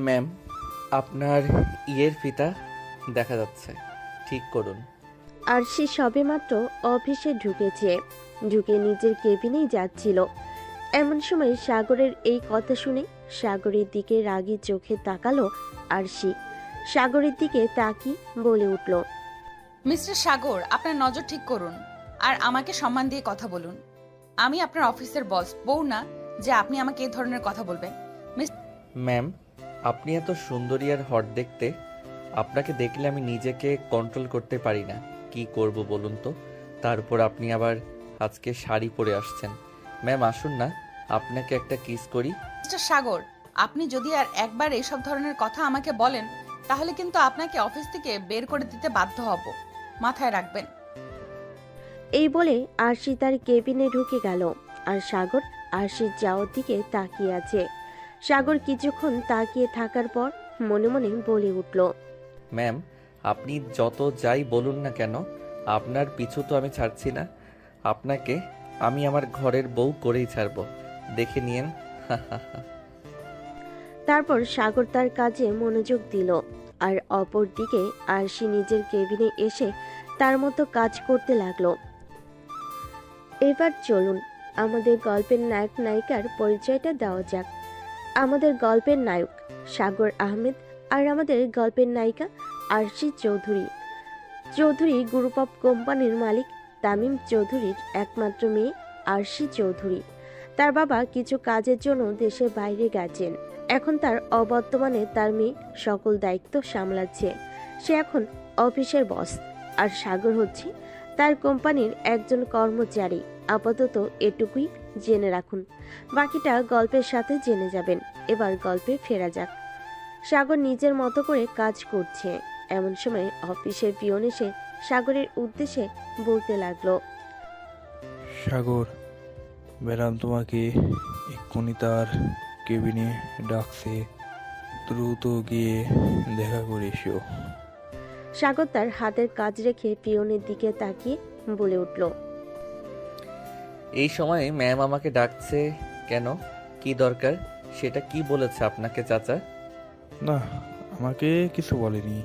Ma'am, আপনার ইয়ের ফিতা দেখা যাচ্ছে, ঠিক করুন। আরশি সবেমাত্র অফিসে ঢুকে নিজের কেবিনেই যাচ্ছিল। এমন সময় সাগরের এই কথা শুনে সাগরের দিকে রাগী চোখে তাকালো আরশি। সাগরের দিকে তাকিয়ে বলে উঠল, মিস্টার সাগর, আপনার নজর ঠিক করুন আর আমাকে সম্মান দিয়ে কথা বলুন। আমি আপনার অফিসের বস, বউ না যে আপনি আমাকে এই ধরনের কথা বলবেন। ম্যাম, আপনি এত সুন্দরী আর হট দেখতে, আপনাকে দেখলে আমি নিজেকে কন্ট্রোল করতে পারি না। কি করব বলুন তো? তার উপর আপনি আবার আজকে শাড়ি পরে আসছেন। ম্যাম আসুন না, আপনাকে একটা কিস করি। মিস্টার সাগর, আপনি যদি আর একবার এইসব ধরনের কথা আমাকে বলেন তাহলে কিন্তু আপনাকে অফিস থেকে বের করে দিতে বাধ্য হব, মাথায় রাখবেন। এই বলে আরশি তার কেবিনে ঢুকে গেল। আর সাগর আরশির যাওয়ার দিকে তাকিয়ে আছে। সাগর কিছুক্ষণ তাকিয়ে থাকার পর মনে মনে বলে উঠল, ম্যাম, আপনি যত যাই বলুন না কেন, আপনার পিছু তো আমি ছাড়ছি না। আপনাকে আমি আমার ঘরের বউ করেই ছাড়বো, দেখে নিয়েন। তারপর সাগর তার কাজে মনোযোগ দিল। আর অপর দিকে আরশি নিজের কেবিনে এসে তার মতো কাজ করতে লাগলো। এবার চলুন আমাদের গল্পের নায়ক নায়িকার পরিচয়টা দেওয়া যাক। আমাদের গল্পের নায়ক সাগর আহমেদ আর আমাদের গল্পের নায়িকা আরশি চৌধুরী। চৌধুরী গ্রুপ অফ কোম্পানির মালিক তামিম চৌধুরীর একমাত্র মেয়ে আরশি চৌধুরী। তার বাবা কিছু কাজের জন্য দেশের বাইরে গেছেন। এখন তার অবর্তমানে তার মেয়ে সকল দায়িত্ব সামলাচ্ছে। সে এখন অফিসের বস। আর সাগর হচ্ছে তার কোম্পানির একজন কর্মচারী। আপাতত এটুকুই জেনে রাখুন, বাকিটা গল্পের সাথে জেনে যাবেন। এবার গল্পে ফেরা যাক। সাগর নিজের মতো করে কাজ করছে। এমন সময় অফিসের পিয়ন এসে সাগরের উদ্দেশ্যে বলতে লাগলো, সাগর, ম্যাডাম তোমাকে এক্ষুনি তার কেবিনে ডাকছে, দ্রুত গিয়ে দেখা করে এসো। সাগর তার হাতের কাজ রেখে পিয়নের দিকে তাকিয়ে বলে উঠল, এই সময়ে ম্যাম আমাকে ডাকছে কেন? কি দরকার? সেটা কি বলেছে আপনাকে চাচা? না, আমাকে কিছু বলেনি,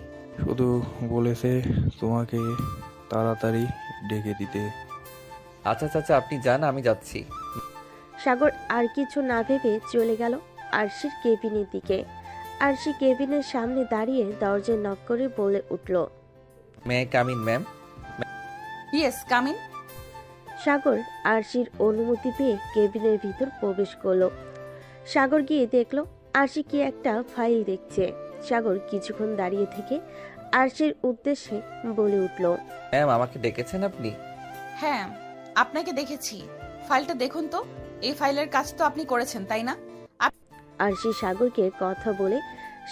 শুধু বলেছে তোমাকে তাড়াতাড়ি ডেকে দিতে। আচ্ছা চাচা, আপনি যান, আমি যাচ্ছি। সাগর আর কিছু না ভেবে চলে গেল আরশির কেবিনের দিকে। আরশি কেবিনের সামনে দাঁড়িয়ে দরজায় নক করে বলে উঠল, may I come in ma'am? Yes, come in. Sagar আরশির অনুমতি পেয়ে কেবিনের ভিতর প্রবেশ করলো। সাগর গিয়ে দেখলো আরশি কি একটা ফাইল দেখছে। সাগর কিছুক্ষণ দাঁড়িয়ে থেকে আরশির উদ্দেশ্যে বলে উঠল, ম্যাম আমাকে ডেকেছেন আপনি? হ্যাঁ, আপনাকে দেখেছি। ফাইলটা দেখুন তো। এই ফাইলের কাজ তো আপনি করেছেন, তাই না? আরশি সাগরকে কথা বলে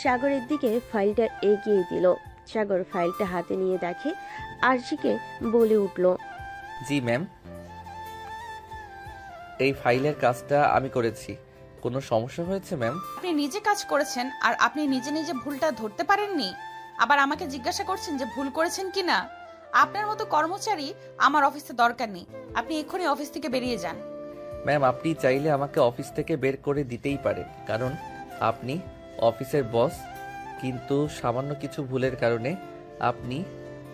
সাগরের দিকে ফাইলটা এগিয়ে দিল। সাগর ফাইলটা হাতে নিয়ে দেখে আরশিকে বলে উঠল, জি ম্যাম, এই ফাইলের কাজটা আমি করেছি। কোনো সমস্যা হয়েছে ম্যাম? আপনি নিজে কাজ করেছেন আর আপনি নিজে নিজে ভুলটা ধরতে পারেননি, আবার আমাকে জিজ্ঞাসা করছেন যে ভুল করেছেন কিনা। আপনার মতো কর্মচারী আমার অফিসে দরকার নেই। আপনি এক্ষুনি অফিস থেকে বেরিয়ে যান। ম্যাম আপনি চাইলে আমাকে অফিস থেকে বের করে দিতেই পারেন, কারণ আপনি অফিসের বস। কিন্তু সামান্য কিছু ভুলের কারণে আপনি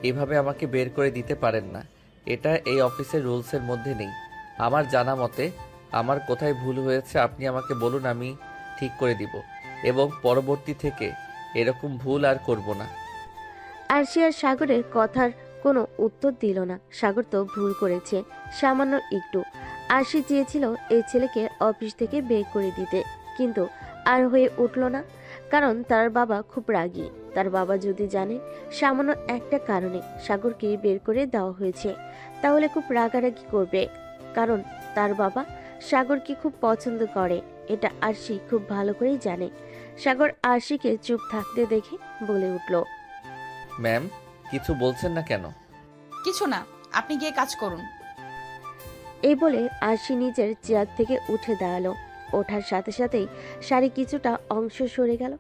এভাবে আমাকে বের করে দিতে পারেন না। এটা এই অফিসের রুলসের মধ্যে নেই। আমার জানা মতে আমার কোথায় ভুল হয়েছে আপনি আমাকে বলুন, আমি ঠিক করে দিব এবং পরবর্তী থেকে এরকম ভুল আর করব না। আরশি আর সাগরের কথার কোনো উত্তর দিল না। সাগর তো ভুল করেছে সামান্য একটু। আরশি চেয়েছিল এই ছেলেকে অফিস থেকে বের করে দিতে, কিন্তু আর হয়ে উঠল না। কারণ তার বাবা খুব রাগী। তার বাবা যদি জানে সামান্য একটা কারণে সাগরকে বের করে দেওয়া হয়েছে, তাহলে খুব রাগারাগি করবে। কারণ তার বাবা সাগরকে খুব পছন্দ করে, এটা আরশি খুব ভালো করেই জানে। সাগর আরশিকে চুপ থাকতে দেখে বলে উঠল, ম্যাম কিছু বলছেন না কেন? কিছু না, আপনি গিয়ে কাজ করুন। এই বলে আরশি নিজের চেয়ার থেকে উঠে দাঁড়ালো। ওঠার সাথে সাথেই শাড়ি কিছুটা অংশ সরে গেল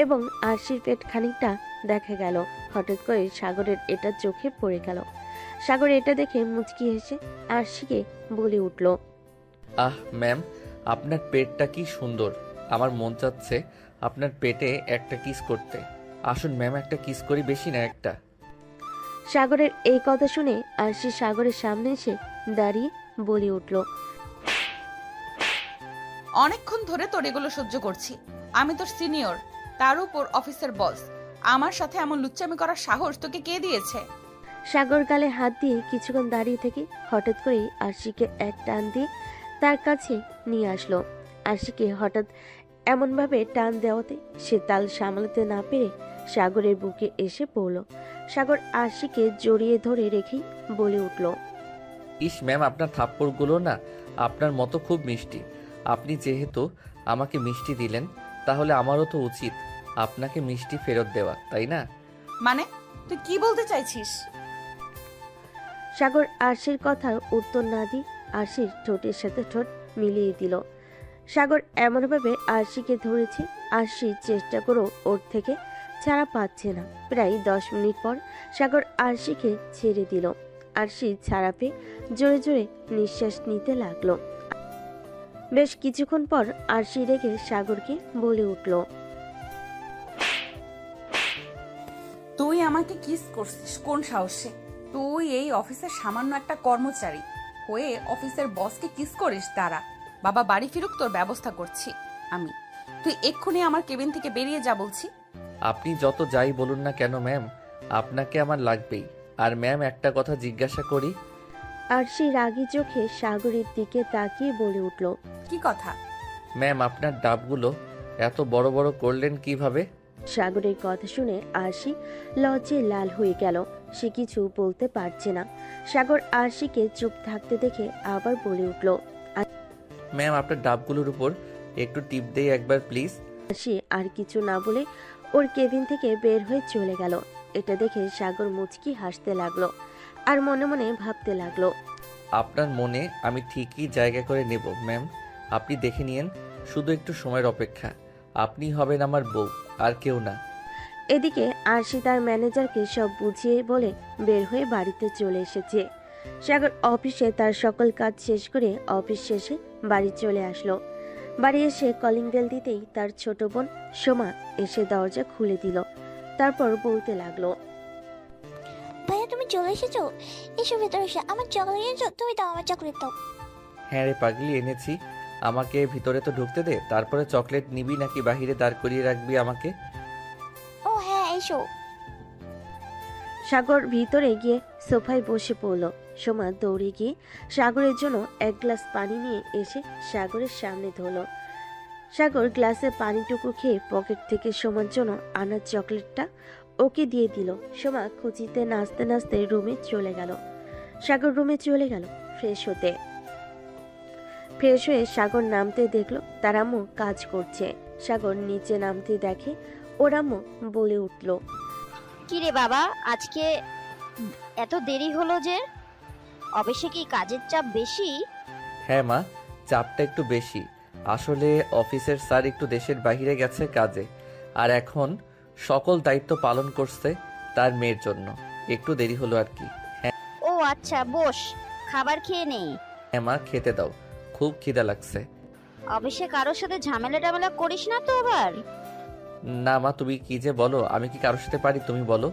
এবং আরশির পেট খানিকটা দেখা গেল। হঠাৎ করে সাগরের এটা চোখে পড়ে গেল। সাগর এটা দেখে মুচকি হেসে আরশিকে বলে উঠল, আহ ম্যাম, আপনার পেটটা কি সুন্দর। আমার মন চাচ্ছে আপনার পেটে একটা কিস করতে। আসুন ম্যাম, একটা কিস করি, বেশি না একটা। সাগরের এই কথা শুনে আরশি সাগরের সামনে এসে দাঁড়িয়ে বলে উঠল, অনেকক্ষণ ধরে তোর এগুলো সহ্য করছি। আমি তোর সিনিয়র, তার উপর অফিসের বস। আমার সাথে এমন লুচ্চামি করার সাহস তোকে কে দিয়েছে? সাগর গালে হাত দিয়ে কিছুক্ষণ দাঁড়িয়ে থেকে হঠাৎ করেই আরশিকে এক টান দিয়ে তার কাছে নিয়ে আসলো। আরশিকে হঠাৎ এমনভাবে টান দেওয়াতে সে তাল সামলাতে না পেরে সাগরের বুকে এসে পড়ল। সাগর আরশিকে জড়িয়ে ধরে রেখেই বলে উঠল, ইস ম্যাম, আপনার থাপ্পড়গুলো না আপনার মতো খুব মিষ্টি। আপনি যেহেতু আমাকে মিষ্টি দিলেন, তাহলে আমারও তো উচিত আপনাকে মিষ্টি ফেরত দেওয়া, তাই না? মানে তুই কি বলতে চাইছিস? সাগর আরশির কথার উত্তর না দিয়ে আরশির ঠোঁটের সাথে ঠোঁট মিলিয়ে দিল। সাগর এমনভাবে আরশিকে ধরেছে, আরশি চেষ্টা করেও ওর থেকে ছাড়া পাচ্ছে না। প্রায় 10 মিনিট পর সাগর আরশিকে ছেড়ে দিল। আরশি ছাড়া পেয়ে জোরে জোরে নিঃশ্বাস নিতে লাগলো। বেশ কিছুক্ষণ পর আরশি রেগে সাগরকে বলে উঠল, তুই আমাকে কিস করছিস কোন সাহসে? তুই এই অফিসের সামান্য একটা কর্মচারী হয়ে অফিসের বসকে কিস করিস? দাঁড়া, বাবা বাড়ি ফিরুক, তোর ব্যবস্থা করছি আমি। তুই এক্ষুনি আমার কেবিন থেকে বেরিয়ে যা বলছি। আপনি যত যাই বলুন না কেন ম্যাম, আপনাকে আমার লাগবেই। আর ম্যাম, একটা কথা জিজ্ঞাসা করি? আরশি রাগী চোখে সাগরের দিকে তাকিয়ে বলে উঠল, কি কথা? ম্যাম, আপনার ডাবগুলো এত বড় বড় করলেন কিভাবে? সাগরের কথা শুনে আরশি লজ্জায় লাল হয়ে গেল। সে কিছু বলতে পারছে না। সাগর আরশিকে চুপ থাকতে দেখে আবার বলে উঠল, ম্যাম, আপনার ডাবগুলোর উপর একটু টিপ দেই একবার প্লিজ। আরশি আর কিছু না বলে ওর কেবিন থেকে বের হয়ে চলে গেল। এটা দেখে সাগর মুচকি হাসতে লাগলো আর মনে মনে ভাবতে লাগলো, আপনার মনে আমি ঠিকই জায়গা করে নেব ম্যাম, আপনি দেখে নিয়েন, শুধু একটু সময়ের অপেক্ষা। আপনি হবেন আমার বউ, আর কেউ না। এদিকে আরশি তার ম্যানেজারকে সব বুঝিয়ে বলে বের হয়ে বাড়িতে চলে এসেছে। সাগর অফিসে তার সকল কাজ শেষ করে অফিস শেষে বাড়ি চলে আসলো। বাড়ি এসে কলিং বেল দিতেই তার ছোট বোন সোমা এসে দরজা খুলে দিল। তারপর বলতে লাগলো, ভাইয়া তুমি চলে এসেছো? এসো ভেতরে এসো, আমার চকলেট এনেছো? তুমি দাও, আমার চকলেট দাও। হ্যাঁ রে পাগলি, এনেছি। আমাকে ভিতরে তো ঢুকতে দে, তারপরে চকলেট নিবি নাকি বাহিরে দাঁড় করিয়ে রাখবি আমাকে? ও হ্যাঁ এসো। সাগর ভিতরে গিয়ে সোফায় বসে পড়ল। সোমা দৌড়ে গিয়ে সাগরের জন্য এক গ্লাস পানি নিয়ে এসে সাগরের সামনে ধরল। সাগর গ্লাসে পানিটুকু খেয়ে পকেট থেকে সোমার জন্য আনা চকলেটটা ওকে দিয়ে দিল। সোমা খুঁচিতে নাচতে নাচতে রুমে চলে গেল। সাগর রুমে চলে গেল ফ্রেশ হতে। ফ্রেশ হয়ে সাগর নামতে দেখলো তার আম্মু কাজ করছে। সাগর নিচে নামতে দেখে ওর আম্মু বলে উঠল, কি রে বাবা, আজকে এত দেরি হলো যে? অফিসে কি কাজের চাপ বেশি? হ্যাঁ মা, চাপটা একটু বেশি। আসলে অফিসের স্যার একটু দেশের বাইরে গেছে কাজে, আর এখন সকল দায়িত্ব পালন করছে তার মেয়ের জন্য, একটু দেরি হলো আর কি। ও আচ্ছা, বস, খাবার খেয়ে নেই। হ্যাঁ মা, খেতে দাও, খুব খিদা লাগছে। অফিসে কারোর সাথে ঝামেলা টামেলা করিস না তো আবার? না মা, তুমি কি যে বলো, আমি কি কারোর সাথে পারি তুমি বলো?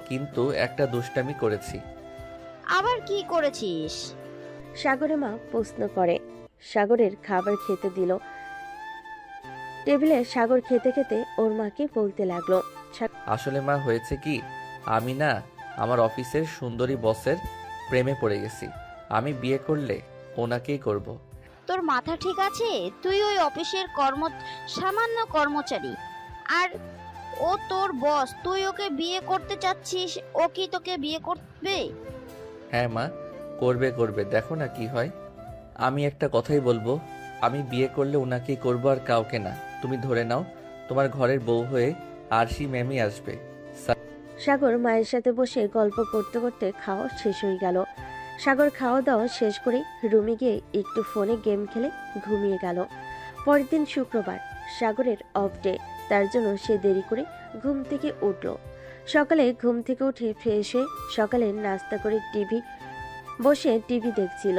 কিন্তু একটা দুষ্টামি করেছি। আবার কি করেছিস? সাগরের মা প্রশ্ন করে। সাগরের খাবার খেতে দিল। টেবিলে সাগর খেতে খেতে ওর মাকে বলতে লাগলো, আসলে মা, হয়েছে কি, আমি না আমার অফিসের সুন্দরী বসের প্রেমে পড়ে গেছি। আমি বিয়ে করলে ওনাকেই করব। তোর মাথা ঠিক আছে? তুই ওই অফিসের সামান্য কর্মচারী, আর ও তোর বস। তুই ওকে বিয়ে করতে চাচ্ছিস, ও কি তোকে বিয়ে করবে? হ্যাঁ মা, করবে করবে, দেখো না কি হয়। আমি একটা কথাই বলবো, আমি বিয়ে করলে ওনাকেই করবো, আর কাউকে না। তুমি ধরে নাও তোমার ঘরের বউ হয়ে আরশি ম্যামই আসবে। সাগর মায়ের সাথে বসে গল্প করতে করতে খাওয়া শেষ হয়ে গেল। সাগর খাওয়া দাওয়া শেষ করে রুমে গিয়ে একটু ফোনে গেম খেলে ঘুমিয়ে গেল। পরের দিন শুক্রবার, সাগরের অফ ডে, তার জন্য সে দেরি করে ঘুম থেকে উঠল। সকালে ঘুম থেকে উঠে ফ্রেশ হয়ে সকালে নাস্তা করে বসে টিভি দেখছিল।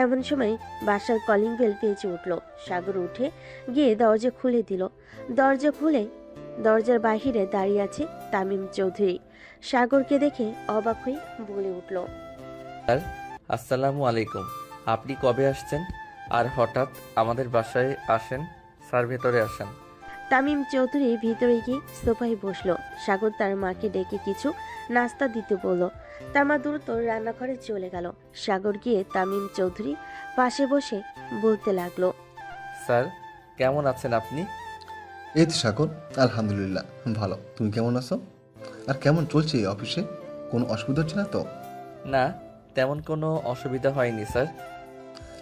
এমন সময় বাসার কলিং বেল বেজে উঠল। সাগর উঠে গিয়ে দরজা খুলে দিল। দরজা খুলে দরজার বাহিরে দাঁড়িয়ে আছে তামিম চৌধুরী। সাগরকে দেখে অবাক হয়ে বলে উঠল, স্যার আসসালামু আলাইকুম। আপনি কবে আসছেন আর হঠাৎ আমাদের বাসায় আসেন? স্যার ভেতরে আসেন। তামিম চৌধুরী ভিতরে গিয়ে সোফায় বসলো। সাগর তার মাকে ডেকে কিছু নাস্তা দিতে বলল। তার মা দ্রুত রান্নাঘরে চলে গেল। সাগর গিয়ে তামিম চৌধুরী পাশে বসে বলতে লাগলো, স্যার কেমন আছেন আপনি? এই তো সাগর, আলহামদুলিল্লাহ ভালো। তুমি কেমন আছো? আর কেমন চলছে এই অফিসে? কোনো অসুবিধা হচ্ছে না তো? না, তেমন কোনো অসুবিধা হয়নি স্যার।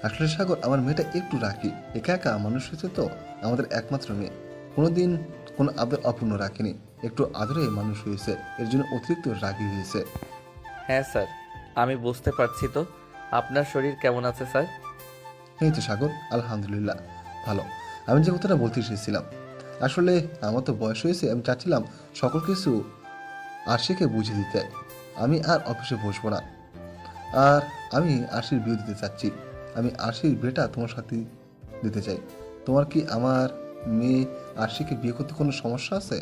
আসলে সাগর, আমার মেয়েটা একটু রাখি, একা একা মানুষ হয়েছে তো, আমাদের একমাত্র মেয়ে। কোনোদিন কোনো আদর অপূর্ণ রাখেনি, একটু আদরে মানুষ হয়েছে, এর জন্য অতিরিক্ত রাগী হয়েছে। হ্যাঁ স্যার, আমি বুঝতে পারছি। তো আপনার শরীর কেমন আছে স্যার? এই তো সাগর, আলহামদুলিল্লাহ ভালো। আমি যে কথাটা বলতে এসেছিলাম, আসলে আমার তো বয়স হয়েছে, আমি চাচ্ছিলাম সকল কিছু আরশিকে বুঝিয়ে দিতে। আমি আর অফিসে বসবো না, আর আমি আরশির বিয়ে দিতে চাচ্ছি। আমি আরশির বিয়েটা তোমার সাথে দিতে চাই। তোমার কি আমার মেয়ে আরশিকে বিয়ে করতে কোনো সমস্যা আছে?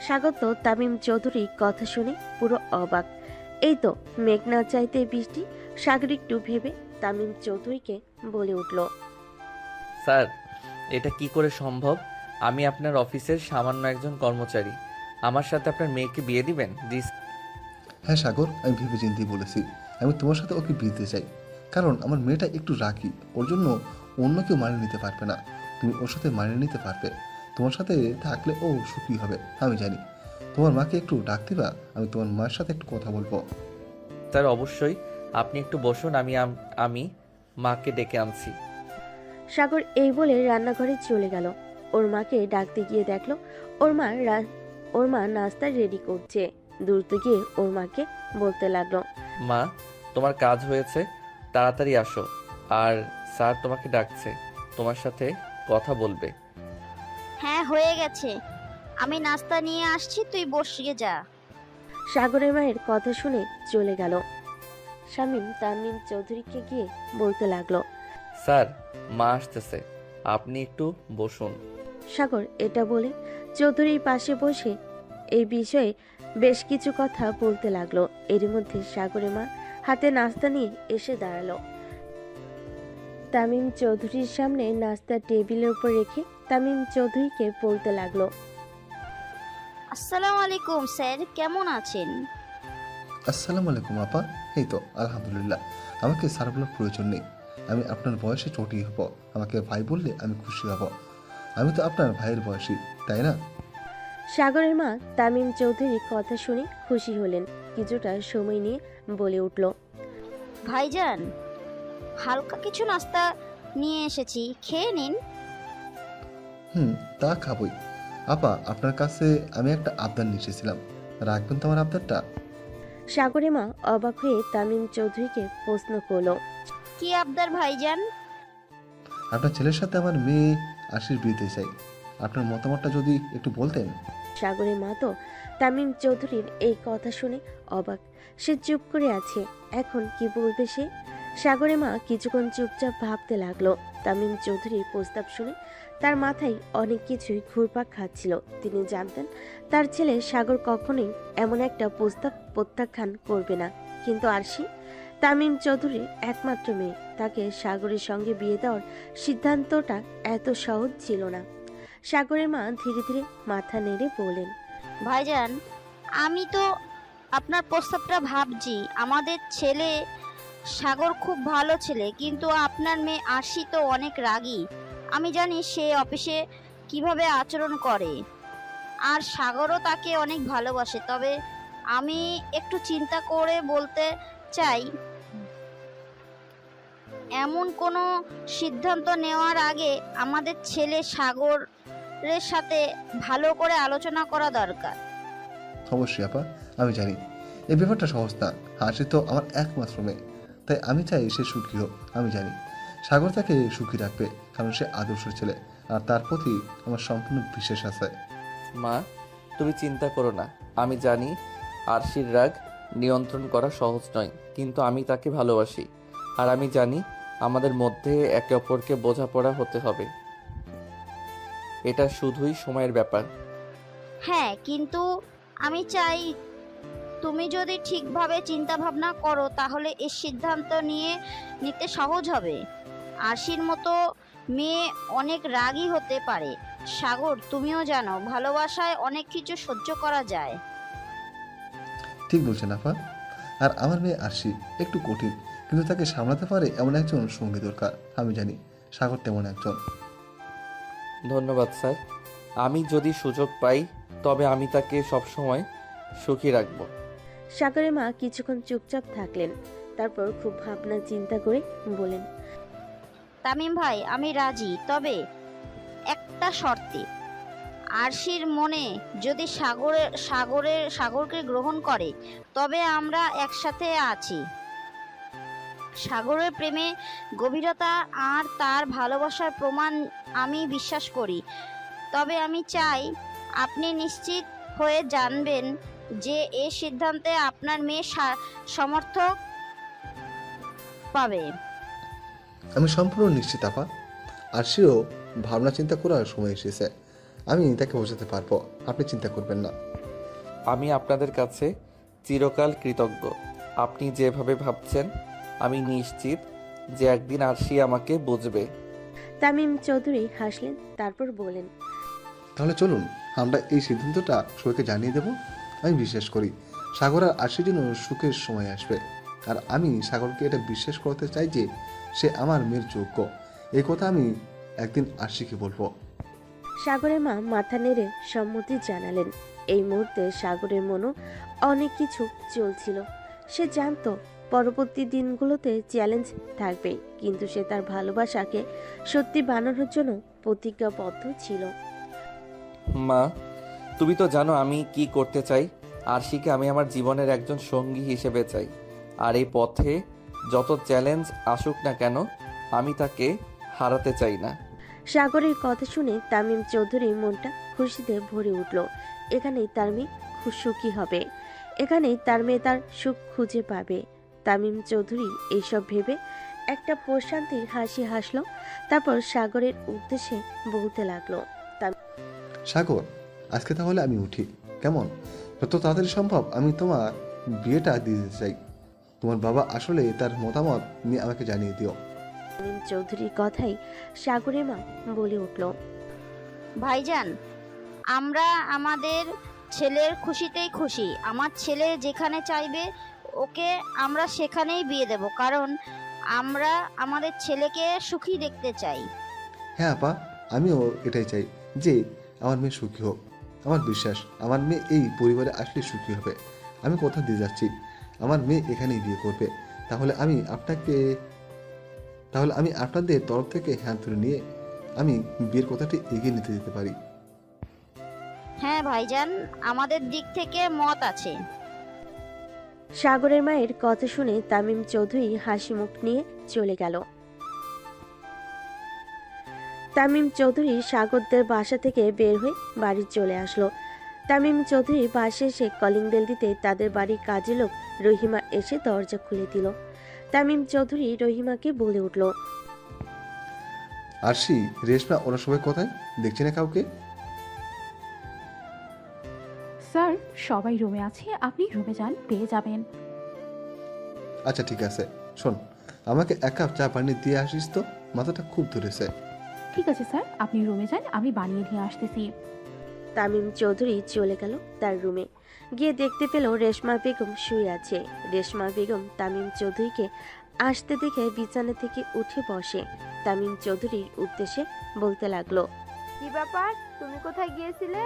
সাগর তো তামিম চৌধুরী কথা শুনে পুরো অবাক। এই তো মেঘ না চাইতে বৃষ্টি। সাগর একটু ভেবে তামিম চৌধুরীকে বলে উঠল, স্যার এটা কি করে সম্ভব? আমি আপনার অফিসের সামান্য একজন কর্মচারী, আমার সাথে আপনার মেয়েকে বিয়ে দিবেন? হ্যাঁ সাগর, আমি ভেবে চিন্তেই বলেছি, আমি তোমার সাথে ওকে বিয়ে দিতে চাই। কারণ আমার মেয়েটা একটু রাগী, ওর জন্য অন্য কেউ মানিয়ে নিতে পারবে না। তুমি ওর সাথে মানিয়ে নিতে পারবে, তোমার সাথে থাকলে ও সুখী হবে আমি জানি। তোমার মাকে একটু ডাক দিবা, আমি তোমার মায়ের সাথে একটু কথা বলবো। স্যার অবশ্যই, আপনি একটু বসুন, আমি মাকে ডেকে আনছি। সাগর এই বলে রান্নাঘরে চলে গেল। ওর মাকে ডাকতে গিয়ে দেখলো ওর মা নাস্তা রেডি করছে। দ্রুত গিয়ে ওর মাকে বলতে লাগলো, মা, তোমার কাজ হয়েছে, তাড়াতাড়ি আসো। আর স্যার তোমাকে ডাকছে, তোমার সাথে কথা বলবে। হ্যাঁ হয়ে গেছে, আমি নাস্তা নিয়ে আসছি, তুই বসিয়ে যা। সাগরের মায়ের কথা শুনে চলে গেল। শামীম তামিম চৌধুরীকে গিয়ে বলতে লাগলো, স্যার মা আসতেছে, আপনি একটু বসুন। সাগর এটা বলে চৌধুরীর পাশে বসে এই বিষয়ে বেশ কিছু কথা বলতে লাগলো। এর মধ্যে সাগরের মা হাতে নাস্তা নিয়ে এসে দাঁড়ালো। তামিম চৌধুরীর সামনে নাস্তা টেবিলের উপর রেখে তামিম চৌধুরীকে বলতে লাগলো, আসসালামু আলাইকুম স্যার, কেমন আছেন? আসসালামু আলাইকুম আপা। এই তো আলহামদুলিল্লাহ, আমাকে স্যার বলার প্রয়োজন নেই। আমি আপনার বয়সে চটি হব, আমাকে ভাই বললে আমি খুশি হব। আমি তো আপনার ভাইয়ের বয়সী, তাই না? সাগরের মা তামিম চৌধুরীর কথা শুনে খুশি হলেন। কিছুটা সময় নিয়ে বলে উঠল, ভাইজান, হালকা কিছু নাস্তা নিয়ে এসেছি, খেয়ে নিন। তা খাবই। আপা, আপনার কাছে আমি একটা আবদার নিয়ে এসেছিলাম, রাখবেন তো আমার আবদারটা? সাগরের মা অবাক হয়ে তামিম চৌধুরীকে প্রশ্ন করলো, কি আবদার ভাইজান? আপনার ছেলের সাথে আমার মেয়ে আশির বিয়েতে চাই। আপনার মতামতটা যদি একটু বলতেন। সাগরের মা তো তামিম চৌধুরীর এই কথা শুনে অবাক। সে চুপ করে আছে, এখন কি বলবে সে? সাগরের মা কিছুক্ষণ চুপচাপ ভাবতে লাগলো। তামিম চৌধুরীর প্রস্তাব শুনে তার মাথায় অনেক কিছুই ঘুরপাক খাচ্ছিল। তিনি জানতেন তার ছেলে সাগর কখনোই এমন একটা প্রস্তাব প্রত্যাখ্যান করবে না। কিন্তু আরশি তামিম চৌধুরীর একমাত্র মেয়ে, তাকে সাগরের সঙ্গে বিয়ে দেওয়ার সিদ্ধান্তটা এত সহজ ছিল না। সাগরের মা ধীরে ধীরে মাথা নেড়ে বলেন, ভাইজান, আমি তো আপনার প্রস্তাবটা ভাবছি। আমাদের ছেলে সাগর খুব ভালো ছেলে, কিন্তু আপনার মেয়ে আশি তো অনেক রাগী। আমি জানি সে অফিসে কিভাবে আচরণ করে, আর সাগরও তাকে অনেক ভালোবাসে। তবে আমি একটু চিন্তা করে বলতে চাই, এমন কোনো সিদ্ধান্ত নেওয়ার আগে আমাদের ছেলে সাগরের সাথে ভালো করে আলোচনা করা দরকার। অবশ্যই আপা, আমি জানি এই ব্যাপারটা সহজ না। হাসি তো আমার একমাত্র মেয়ে, তাই আমি চাই সে সুখী হোক। আমি জানি সাগর তাকে সুখী রাখবে, কারণ সে আদর্শ ছেলে, আর তার প্রতি আমার সম্পূর্ণ বিশ্বাস আছে। মা, তুমি চিন্তা করো না। আমি জানি আরশির রাগ নিয়ন্ত্রণ করা সহজ নয়, কিন্তু আমি তাকে ভালোবাসি। আর আমি জানি আমাদের মধ্যে একে অপরকে বোঝাপড়া হতে হবে। এটা শুধুই সময়ের ব্যাপার। হ্যাঁ, কিন্তু আমি চাই তুমি যদি ঠিকভাবে চিন্তা ভাবনা করো তাহলে এই সিদ্ধান্ত নিতে সহজ হবে। আরশির মতো মেয়ে অনেক রাগী হতে পারে। সাগর, তুমিও জানো ভালোবাসায় অনেক কিছু সহ্য করা যায়। ঠিক বলছেন আপা। আর আমার মেয়ে আরশি একটু কঠিন, কিন্তু তাকে সামলাতে পারে এমন একজন সঙ্গী দরকার। আমি জানি সাগর তেমন একজন। ধন্যবাদ স্যার। আমি যদি সুযোগ পাই তবে আমি তাকে সবসময় সুখী রাখব। সাগরের মা কিছুক্ষণ চুপচাপ থাকলেন, তারপর খুব ভাবনা চিন্তা করে বলেন, তামিম ভাই, আমি রাজি, তবে একটা শর্তে। আরশির মনে যদি সাগরকে গ্রহণ করে তবে আমরা একসাথে আছি। সাগরের প্রেমে গভীরতা আর তার ভালোবাসার প্রমাণ আমি বিশ্বাস করি। তবে আমি চাই আপনি নিশ্চিত হয়ে জানবেন যে এই সিদ্ধান্তে আপনার মেয়ে সমর্থক পাবে। আমি সম্পূর্ণ নিশ্চিত আপা। আরশিরও ভাবনা চিন্তা করার সময় এসেছে। আমি তাকে বোঝাতে পারবো, আপনি চিন্তা করবেন না। আমি আপনাদের কাছে চিরকাল কৃতজ্ঞ। আপনি যেভাবে ভাবছেন আমি নিশ্চিত যে একদিন আরশি আমাকে বুঝবে। তামিম চৌধুরী হাসলেন, তারপর বলেন, তাহলে চলুন আমরা এই সিদ্ধান্তটা সবাইকে জানিয়ে দেব। আমি বিশ্বাস করি সাগর আর আরশির জন্য সুখের সময় আসবে। আর আমি সাগরকে এটা বিশ্বাস করতে চাই যে সে আমার মেয়ের যোগ্য। এই কথা আমি একদিন আরশিকে বলবো। সাগরের মা মাথা নেড়ে সম্মতি জানালেন। এই মুহূর্তে সাগরের মনও অনেক কিছু চলছিল। সে জানতো পরবর্তী দিনগুলোতে চ্যালেঞ্জ থাকবে, কিন্তু সে তার ভালোবাসাকে সত্যি বানানোর জন্য প্রতিজ্ঞাবদ্ধ ছিল। মা, তুমি তো জানো আমি কি করতে চাই। আরশিকে আমি আমার জীবনের একজন সঙ্গী হিসেবে চাই। আর এই পথে যত চ্যালেঞ্জ আসুক না কেন আমি তাকে হারাতে চাই না। সাগরের কথা শুনে তামিম চৌধুরীর মনটা খুশিতে ভরে উঠল। এখানেই তার মেয়ে সুখী হবে, এখানেই তার মেয়ে তার সুখ খুঁজে পাবে। তামিম চৌধুরী এইসব ভেবে একটা প্রশান্তির হাসি হাসলো, তারপর সাগরের উদ্দেশ্যে বলতে লাগলো, সাগর, আজকে তাহলে আমি উঠি, কেমন? যত তাড়াতাড়ি সম্ভব আমি তোমার বিয়েটা দিয়ে দিতে চাই। তোমার বাবা আসলে তার মতামত নিয়ে আমাকে জানিয়ে দিও। তামিম চৌধুরীর কথাই সাগরের মা বলে উঠল, ভাইজান, আমরা আমাদের ছেলের খুশিতেই খুশি। আমার ছেলে যেখানে চাইবে ওকে আমরা সেখানেই বিয়ে দেব, কারণ আমরা আমাদের ছেলেকে সুখী দেখতে চাই। হ্যাঁ আপা, আমিও এটাই চাই যে আমার মেয়ে সুখী হোক। আমার বিশ্বাস আমার মেয়ে এই পরিবারে আসলে সুখী হবে। আমি কথা দিয়ে যাচ্ছি, আমার মেয়ে এখানেই বিয়ে করবে। তাহলে আমি আপনাদের তরফ থেকে হ্যাঁ ধরে নিয়ে আমি বিয়ের কথাটি এগিয়ে নিতে দিতে পারি। হ্যাঁ ভাইজান, আমাদের দিক থেকে মত আছে। সাগরের মায়ের কথা শুনে তামিম চৌধুরী হাসি মুখ নিয়ে চলে গেল। তামিম চৌধুরী সাগরদের বাসা থেকে বের হয়ে বাড়ি চলে আসলো। তামিম চৌধুরী বাসে এসে কলিং বেল দিতে তাদের বাড়ির কাজের লোক রহিমা এসে দরজা খুলে দিল। তামিম চৌধুরী রহিমাকে বলে উঠল, আরশি, রেশমা, ওরা সবাই কোথায়? দেখছি না কাউকে। স্যার, সবাই রুমে আছে, আপনি রুমে যান, পেয়ে যাবেন। আচ্ছা ঠিক আছে, শোন, আমাকে এক কাপ চা পানি দিয়ে আসিস তো, মাথাটা খুব ধরেছে। ঠিক আছে স্যার, আপনি রুমে যান, আমি বানিয়ে নিয়ে আসতেছি। তামিম চৌধুরী চলে গেল তার রুমে। গিয়ে দেখতে পেল রেশমা বেগম শুয়ে আছে। রেশমা বেগম তামিম চৌধুরীকে আসতে দেখে বিছানা থেকে উঠে বসে। তামিম চৌধুরীর উদ্দেশ্যে বলতে লাগলো, কি ব্যাপার, তুমি কোথায় গিয়েছিলে?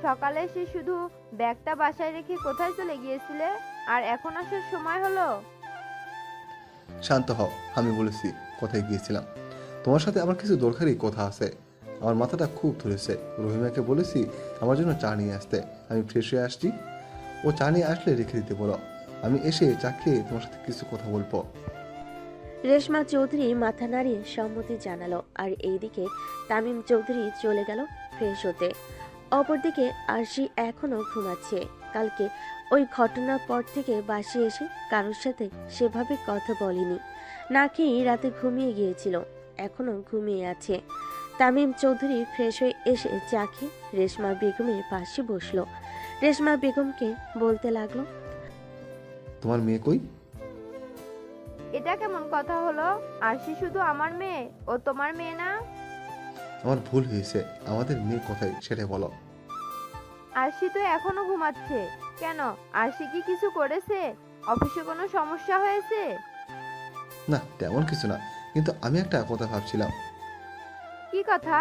সকালে এসে শুধু ব্যাগটা বাসায় রেখে কোথায় চলে গিয়েছিলে, আর এখন আসার সময় হলো? শান্ত হও, আমি বলেছি কোথায় গিয়েছিলাম। তোমার সাথে আমার কিছু দরকারি কথা আছে। আমার মাথাটা খুব ধরেছে। রহিমাকে বলেছি আমার জন্য চা নিয়ে আসতে। আমি ফ্রেশ হয়ে আসছি, ও চা নিয়ে আসলে রেখে দিতে বলো। আমি এসে চা খেয়ে তোমার সাথে কিছু কথা বলবো। রেশমা চৌধুরী মাথা নাড়িয়ে সম্মতি জানালো। আর এইদিকে তামিম চৌধুরী চলে গেল ফ্রেশ হতে। অপরদিকে আরশি এখনো ঘুমাচ্ছে। কালকে ওই ঘটনার পর থেকে বাসে এসে কারোর সাথে সেভাবে কথা বলেনি। না খেয়েই রাতে ঘুমিয়ে গিয়েছিল, এখনো ঘুমিয়ে আছে। তামিম চৌধুরী ফ্রেশ হয়ে এসে চা খেয়ে রেশমা বেগমের পাশে বসলো। রেশমা বেগমকে বলতে লাগলো, তোমার মেয়ে কই? এটা কেমন কথা হলো? আরশি শুধু আমার মেয়ে, ও তোমার মেয়ে না? আমার ভুল হয়েছে, আমাদের মেয়ে কোথায় সেটা বলো। আরশি তো এখনো ঘুমাচ্ছে। কেন, আরশি কি কিছু করেছে? অফিসে কোনো সমস্যা হয়েছে? না তেমন কিছু না, কিন্তু আমি একটা কথা ভাবছিলাম। কি কথা?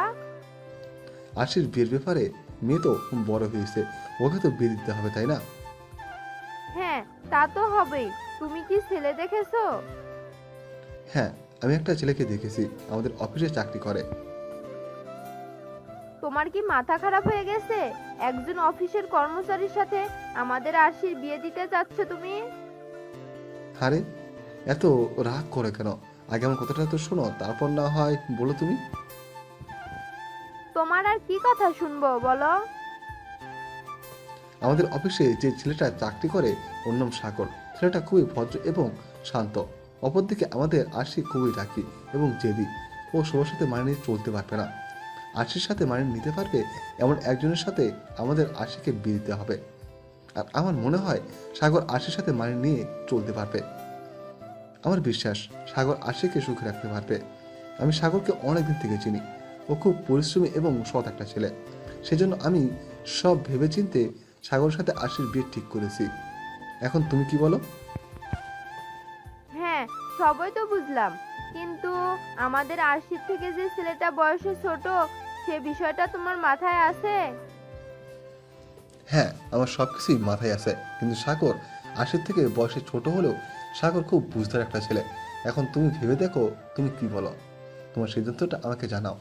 আরশির বিয়ের ব্যাপারে। মেয়ে তো বড় হয়েছে, ওকে তো বিয়ে দিতে হবে তাই না? হ্যাঁ, তা তো হবেই। তুমি কি ছেলে দেখেছো? হ্যাঁ, আমি একটা ছেলেকে দেখেছি, আমাদের অফিসে চাকরি করে। তোমার কি মাথা খারাপ হয়ে গেছে? একজন অফিসের কর্মচারীর সাথে আমাদের আরশির বিয়ে দিতে চাচ্ছ তুমি? আরে এত রাগ করে কেন? আগে আমার কথাটা তো শোনো, তারপর না হয় বলো তুমি। তোমার আর কি কথা শুনবো বলো? আমাদের অফিসে যে ছেলেটা চাকরি করে ওর নাম সাগর। ছেলেটা খুবই ভদ্র এবং শান্ত। অপরদিকে আমাদের আরশি খুবই রাগী এবং জেদি। ও সবার সাথে মানিয়ে নিয়ে চলতে পারবে না। আরশির সাথে মানিয়ে নিতে পারবে এমন একজনের সাথে আমাদের আরশিকে বিয়ে দিতে হবে। আর আমার মনে হয় সাগর আরশির সাথে মানিয়ে নিয়ে চলতে পারবে। আমার বিশ্বাস সাগর আরশিকে সুখে রাখতে পারবে। আমি সাগরকে অনেকদিন থেকে চিনি। ও খুব পরিশ্রমী এবং সৎ একটা ছেলে। সেজন্য আমি সব ভেবেচিন্তে সাগরের সাথে আরশির বিয়ে ঠিক করেছি। এখন তুমি কি বলো? হ্যাঁ, সবই তো বুঝলাম, কিন্তু আমাদের আরশির থেকে যে ছেলেটা বয়সে ছোট, সে বিষয়টা তোমার মাথায় আছে? হ্যাঁ, আমার সবকিছুই মাথায় আছে, কিন্তু সাগর আরশির থেকে বয়সে ছোট হলেও সাগর খুব বুঝদার একটা ছেলে। এখন তুমি ভেবে দেখো, তুমি কি বলো? তোমার সিদ্ধান্তটা আমাকে জানাও।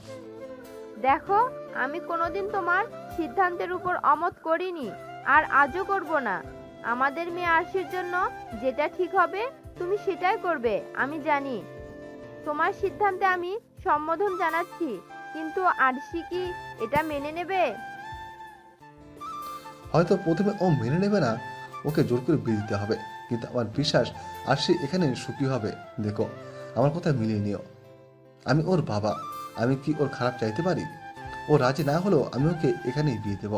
দেখো, আমি কোনোদিন তোমার সিদ্ধান্তের উপর অমত করিনি, আর আজও করব না। আমাদের মেয়ে আরশির জন্য যেটা ঠিক হবে তুমি সেটাই করবে, আমি জানি। তোমার সিদ্ধান্তে আমি সম্বোধন জানাচ্ছি, কিন্তু আরশি কি এটা মেনে নেবে? হয়তো প্রথমে ও মেনে নেবে না, ওকে জোর করে বিয়ে দিতে হবে, কিন্তু আমার বিশ্বাস আরশি এখানে সুখী হবে। দেখো, আমার কথা মিলিয়ে নিও। আমি ওর বাবা, আমি কি ওর খারাপ চাইতে পারি? ও রাজি না হলেও আমি ওকে এখানেই বিয়ে দেব।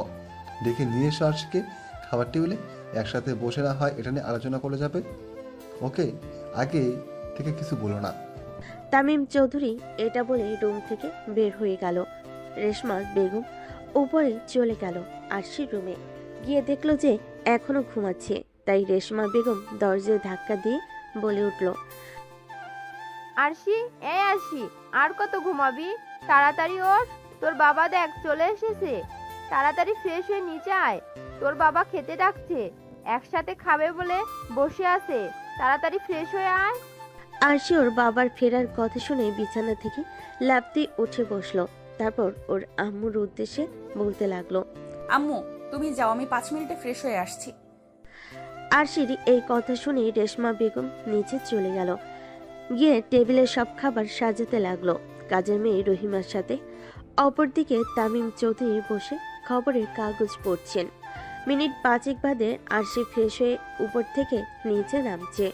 ডেকে নিয়ে এসো আরশিকে খাবার টেবিলে, একসাথে বসে না হয় এটা নিয়ে আলোচনা করে যাবে। ওকে আগে থেকে কিছু বলো না। তামিম চৌধুরী এটা বলে রুম থেকে বের হয়ে গেল। রেশমা বেগম উপরে চলে গেল আরশির রুমে। গিয়ে দেখলো যে এখনো ঘুমাচ্ছে, তাই রেশমা বেগম দরজায় ধাক্কা দিয়ে বলে উঠল, আরশি, আরশি, আর কত ঘুমাবি? তাড়াতাড়ি ওঠ, তোর বাবা দেখ চলে এসেছে। তাড়াতাড়ি ফ্রেশ হয়ে নিচে আয়, তোর বাবা খেতে ডাকছে, একসাথে খাবে বলে বসে আছে। তাড়াতাড়ি ফ্রেশ হয়ে আয়। আরশি ওর বাবার ফেরার কথা শুনে বিছানা থেকে লাফতে উঠে বসলো। তারপর ওর আম্মুর উদ্দেশ্যে বলতে লাগলো, আম্মু, তুমি যাও, আমি 5 মিনিটে ফ্রেশ হয়ে আসছি। আরশির এই কথা শুনে রেশমা বেগম নিচে চলে গেল। গিয়ে টেবিলে সব খাবার সাজাতে লাগলো কাজের মেয়ে রহিমার সাথে। অপরদিকে তামিম চৌধুরী বসে খবরের কাগজ পড়ছেন। মিনিট 5 বাদে আরশি ফ্রেশ হয়ে উপর থেকে নিচে নামছে।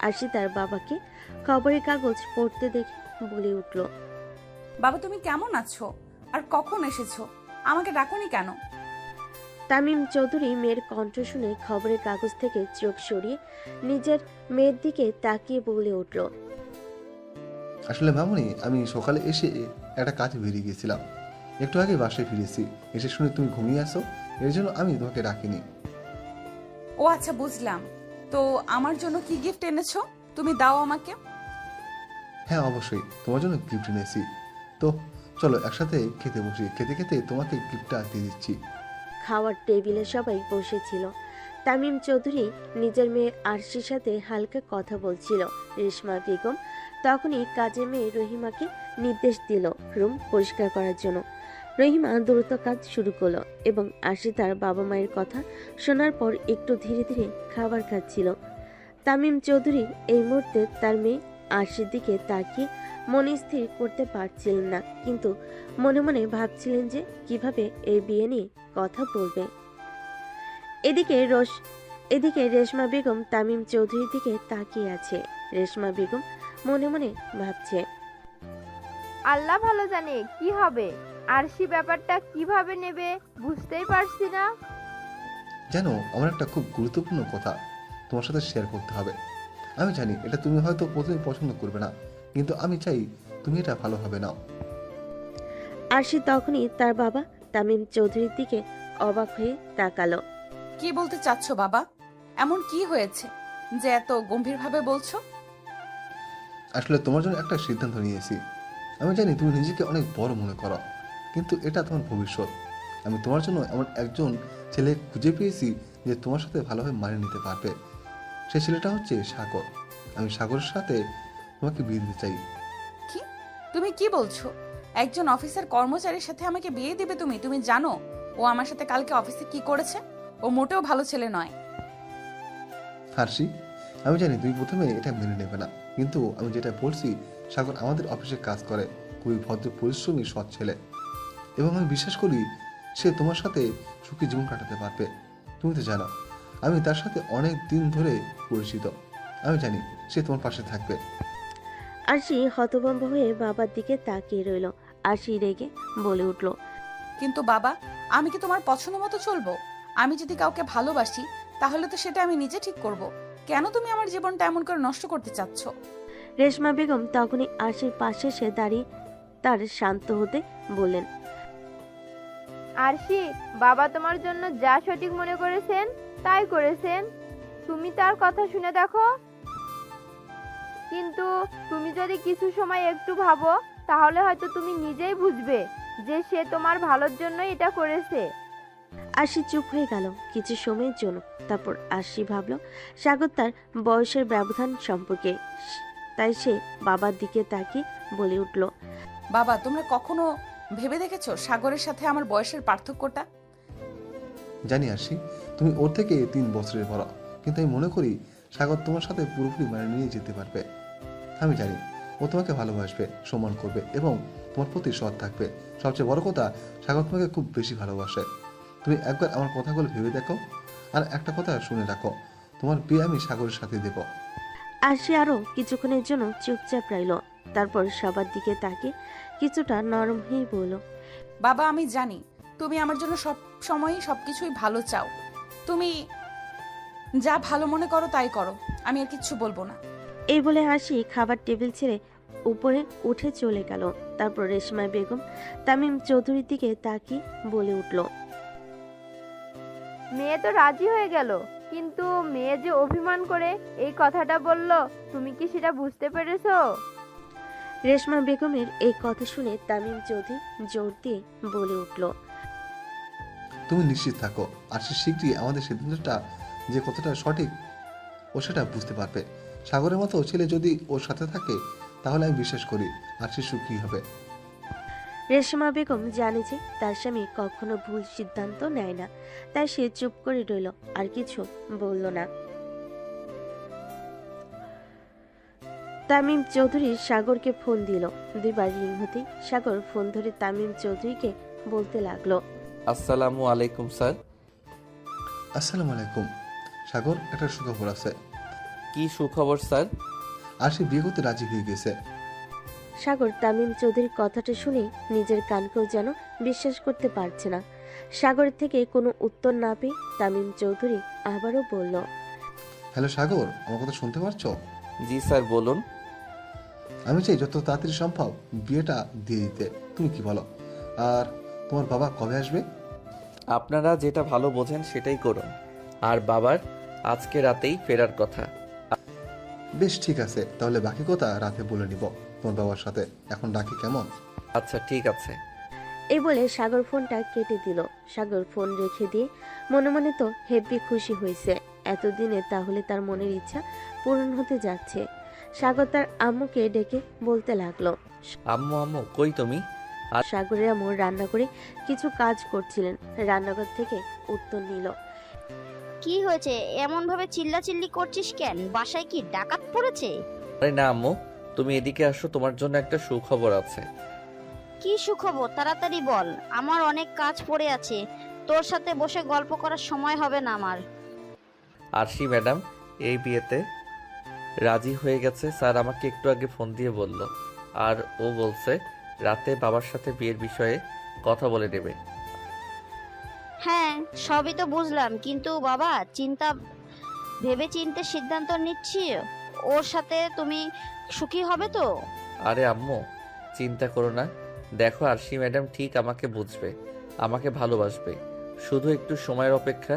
আরশি তার বাবাকে খবরের কাগজ পড়তে দেখে বলে উঠল, বাবা, তুমি কেমন আছো? আর কখন এসেছো? আমাকে ডাকোনি কেন? তামিম চৌধুরী মেয়ের কণ্ঠ শুনে খবরের কাগজ থেকে চোখ সরিয়ে নিজের মেয়ের দিকে তাকিয়ে বলে উঠল, আসলে মামুনি, আমি সকালে এসে একটা কাজে বেরিয়ে গিয়েছিলাম, একটু আগে বাসায় ফিরেছি। এসে শুনে তুমি ঘুমিয়ে আসো, এর জন্য আমি তোমাকে ডাকিনি। ও আচ্ছা, বুঝলাম। তো আমার জন্য কি গিফট এনেছো? তুমি দাও আমাকে। হ্যাঁ অবশ্যই, তোমার জন্য গিফট এনেছি। তো চলো একসাথে খেতে বসি, খেতে খেতে তোমাকে গিফটটা দিয়ে দিচ্ছি। খাওয়ার টেবিলে সবাই বসেছিল। তামিম চৌধুরী নিজের মেয়ে আরশির সাথে হালকা কথা বলছিল। রেশমা বেগম তখনই কাজের মেয়ে রহিমাকে নির্দেশ দিল রুম পরিষ্কার করার জন্য। রহিমা দ্রুত কাজ শুরু করলো এবং আরশি তার বাবা মায়ের কথা শোনার পর একটু ধীরে ধীরে খাবার খাচ্ছিল। তামিম চৌধুরী এই মুহূর্তে তার মেয়ে আরশির দিকে তাকিয়ে মনে স্থির করতে পারছিলেন না, কিন্তু মনে মনে ভাবছিলেন যে কিভাবে এই বিয়ে নিয়ে কথা বলবে। এদিকে রেশমা বেগম তামিম চৌধুরীর দিকে তাকিয়ে আছে। রেশমা বেগম মনে মনে ভাবছে, আল্লাহ ভালো জানে কি হবে। আরশি ব্যাপারটা কিভাবে নেবে বুঝতেই পারছি না। জানো, আমার একটা খুব গুরুত্বপূর্ণ কথা তোমার সাথে শেয়ার করতে হবে। আমি জানি এটা তুমি হয়তো প্রথমে পছন্দ করবে না, কিন্তু আমি চাই তুমি এটা ভালোভাবে নাও। আরশি তখনই তার বাবা তামিম চৌধুরীর দিকে অবাক হয়ে তাকালো। কি বলতে চাচ্ছ বাবা? এমন কি হয়েছে যে এত গম্ভীরভাবে বলছো? আসলে তোমার জন্য একটা সিদ্ধান্ত নিয়েছি। আমি জানি তুমি নিজেকে অনেক বড় মনে করো, কিন্তু এটা তোমার ভবিষ্যৎ। আমি তোমার জন্য এমন একজন ছেলে খুঁজে পেয়েছি যে তোমার সাথে ভালোভাবে মানিয়ে নিতে পারবে। সেই ছেলেটা হচ্ছে সাগর। আমি সাগরের সাথে তোমাকে বিয়ে দিতে চাই। কি? তুমি কি বলছো? একজন অফিসার কর্মচারীর সাথে আমাকে বিয়ে দিবে তুমি? তুমি জানো ও আমার সাথে কালকে অফিসে কি করেছে? ও মোটেও ভালো ছেলে নয়। হার্ষি, আমি জানি তুমি প্রথমে এটা মেনে নেবে না, কিন্তু আমি যেটা বলছি, সাগর আমাদের অফিসে কাজ করে, খুবই ভদ্র, পরিশ্রমী, সৎ ছেলে, এবং আমি বিশ্বাস করি সে তোমার সাথে সুখী জীবন কাটাতে পারবে। তুমি তো জানো আমি তার সাথে অনেক দিন ধরে পরিচিত। আমি জানি সে তোমার পাশে থাকবে। আরশি হতভম্ব হয়ে বাবার দিকে তাকিয়ে রইল। আরশি রেগে বলে উঠল, কিন্তু বাবা, আমি কি তোমার পছন্দ মতো চলবো? আমি যদি কাউকে ভালোবাসি তাহলে তো সেটা আমি নিজে ঠিক করব। কেন তুমি আমার জীবনটা এমন করে নষ্ট করতে চাচ্ছ? রেশমা বেগম তখনই আরশির পাশে সে দাঁড়িয়ে তার শান্ত হতে বললেন, আরশি, বাবা তোমার জন্য যা সঠিক মনে করেছেন তাই করেছেন। তুমি তার কথা শুনে দেখো। কিন্তু তুমি যদি কিছু সময় একটু ভাবো তাহলে হয়তো তুমি নিজেই বুঝবে যে সে তোমার ভালোর জন্য এটা করেছে। আরশি চুপ হয়ে গেল কিছু সময়ের জন্য। তারপর আরশি ভাবল সাগর তার বয়সের ব্যবধান সম্পর্কে, তাই সে বাবার দিকে তাকিয়ে বলে উঠল, বাবা, তোমরা কখনো ভেবে দেখেছো সাগরের সাথে আমার বয়সের পার্থক্যটা? জানি হার্ষি, তুমি ওর থেকে 3 বছরের বড়, কিন্তু আমি মনে করি সাগর তোমার সাথে পুরোপুরি মানিয়ে নিয়ে যেতে পারবে। আমি জানি ও তোমাকে ভালোবাসবে, সম্মান করবে এবং তোমার প্রতি সৎ থাকবে। সবচেয়ে বড় কথা, সাগর তোমাকে খুব বেশি ভালোবাসে। তুমি একবার আমার কথাগুলো ভেবে দেখো, আর একটা কথা শুনে রাখো, তোমার বিয়ে আমি সাগরের সাথে দেব। আরশি আরো কিছুক্ষণের জন্য চুপচাপ রইল। তারপর সবার দিকে তাকিয়ে কিছুটা নরম হয়ে বলল, বাবা, আমি জানি তুমি আমার জন্য সব সময়ই সবকিছুই ভালো চাও। তুমি যা ভালো মনে করো তাই করো, আমি আর কিচ্ছু বলবো না। এই বলে হাসি খাবার টেবিল ছেড়ে উপরে উঠে চলে গেল। তারপর রেশমা বেগম তামিম চৌধুরীর দিকে তাকিয়ে বলে উঠল, মেয়ে তো রাজি হয়ে গেল, কিন্তু মেয়ে যে অভিমান করে এই কথাটা বলল, তুমি কি সেটা বুঝতে পেরেছো? রেশমা বেগমের এই কথা শুনে তামিম চৌধুরী জোর দিয়ে বলে উঠল, তুমি নিশ্চিত থাকো, আর সে শীঘ্রই আমাদের সিদ্ধান্তটা যে কতটা সঠিক ও সেটা বুঝতে পারবে। সাগরের মতো ছেলে যদি ওর সাথে থাকে তাহলে আমি বিশ্বাস করি আর সে সুখী হবে। রেশমা বেগম জানে যে তার স্বামী কখনো ভুল সিদ্ধান্ত নেয় না, তাই সে চুপ করে রইল, আর কিছু বলল না। তামিম চৌধুরী সাগরকে ফোন দিল। 2 বার রিং হতেই সাগর ফোন ধরে তামিম চৌধুরীকে বলতে লাগলো, আসসালামু আলাইকুম স্যার। আসসালামু আলাইকুম। সাগর, একটা সুখবর আছে। কি সুখবর স্যার? আর সে বিয়ে করতে রাজি হয়ে গেছে। সাগর তামিম চৌধুরীর কথাটা শুনে নিজের কানকেও যেন বিশ্বাস করতে পারছে না। সাগরের থেকে কোনো উত্তর না পেয়ে তামিম চৌধুরী আবারও বলল, হ্যালো সাগর, আমার কথা শুনতে পারছো? জি স্যার, বলুন। আমি চাই যত তাড়াতাড়ি সম্ভব বিয়েটা দিয়ে দিতে। তুমি কি বলো? আর তোমার বাবা কবে আসবে? আপনারা যেটা ভালো বোঝেন সেটাই করুন। আর বাবার আজকে রাতেই ফেরার কথা। বেশ, ঠিক আছে, তাহলে বাকি কথা রাতে বলে নিব তোমার বাবার সাথে। এখন ডাকি কেমন? আচ্ছা, ঠিক আছে। এই বলে সাগর ফোনটা কেটে দিল। সাগর ফোন রেখে দিয়ে মনে মনে তো হেব্বি খুশি হয়েছে। এতদিনে তাহলে তার মনের ইচ্ছা পূরণ হতে যাচ্ছে। সাগর তার আম্মুকে ডেকে বলতে লাগলো, আম্মু, আম্মু কই তুমি? সাগরের আম্মু রান্না করে কিছু কাজ করছিলেন। রান্নাঘর থেকে উত্তর নিল, কি হয়েছে এমন ভাবে চিল্লাচিল্লি করছিস কেন? বাসায় কি ডাকাত পড়েছে? আরে না আম্মু, তুমি এদিকে আসো, তোমার জন্য একটা সুখবর আছে। কি সুখবর? তাড়াতাড়ি বল, আমার অনেক কাজ পড়ে আছে। তোর সাথে বসে গল্প করার সময় হবে না আমার। আরশি ম্যাডাম এই বিয়েতে রাজি হয়ে গেছে, স্যার আমাকে একটু আগে ফোন দিয়ে বলল। আর ও বলছে রাতে বাবার সাথে বিয়ের বিষয়ে কথা বলে নেবে। হ্যাঁ, সবই তো বুঝলাম, কিন্তু বাবা ভেবে চিন্তে সিদ্ধান্ত নিচ্ছি। ওর সাথে তুমি সুখী হবে তো? আরে আম্মু চিন্তা করো না, দেখো আরশি ম্যাডাম ঠিক আমাকে বুঝবে, আমাকে ভালোবাসবে। শুধু একটু সময়ের অপেক্ষা।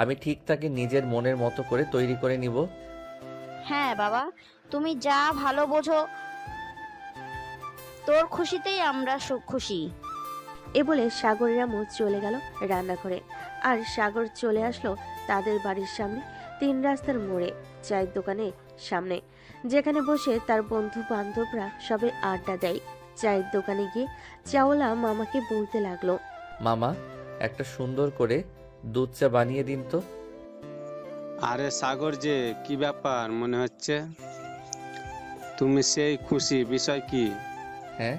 আমি ঠিক তাকে নিজের মনের মতো করে তৈরি করে নিব। হ্যাঁ বাবা, তুমি যা ভালো বোঝো, তোর খুশিতেই আমরা খুশি। এ বলে সাগরের আম্মু চলে গেল রান্নাঘরে। আর সাগর চলে আসলো তাদের বাড়ির সামনে 3 রাস্তার মোড়ে চায়ের দোকানের সামনে, যেখানে বসে তার বন্ধু বান্ধবরা সবে আড্ডা দেয়। চায়ের দোকানে গিয়ে চাওলা মামাকে বলতে লাগলো, মামা একটা সুন্দর করে দুধ চা বানিয়ে দিন তো। আরে সাগর যে, কি ব্যাপার মনে হচ্ছে? তুমি সেই খুশি, বিষয় কি? হ্যাঁ,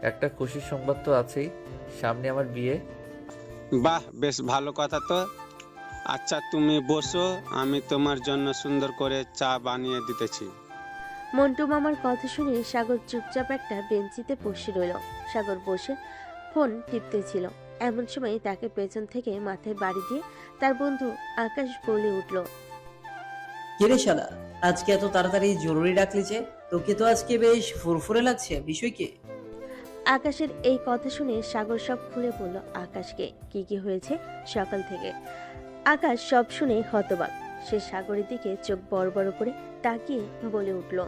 একটা খুশির সংবাদ তো আছেই, সামনে আমার বিয়ে। বাহ, বেশ ভালো কথা তো। আচ্ছা তুমি বসো, আমি তোমার জন্য সুন্দর করে চা বানিয়ে দিতেছি। মন্টু মামার কথা শুনে সাগর চুপচাপ একটা বেঞ্চিতে বসে রইল। সাগর বসে ফোন টিপতেছিল, এমন সময় তাকে পেছন থেকে মাথায় বাড়ি দিয়ে তার বন্ধু আকাশ বলে উঠল, কিরে শালা, আজকে এত তাড়াতাড়ি জরুরি ডাকলি যে? তোকে তো আজকে বেশ ফুরফুরে লাগছে, বিষয় কি? আকাশের এই কথা শুনে সাগর সব খুলে বলল আকাশকে কি কি হয়েছে সকাল থেকে। আকাশ সব শুনে হতবাক। সে সাগরের দিকে চোখ বড় বড় করে তাকিয়ে বলে উঠল,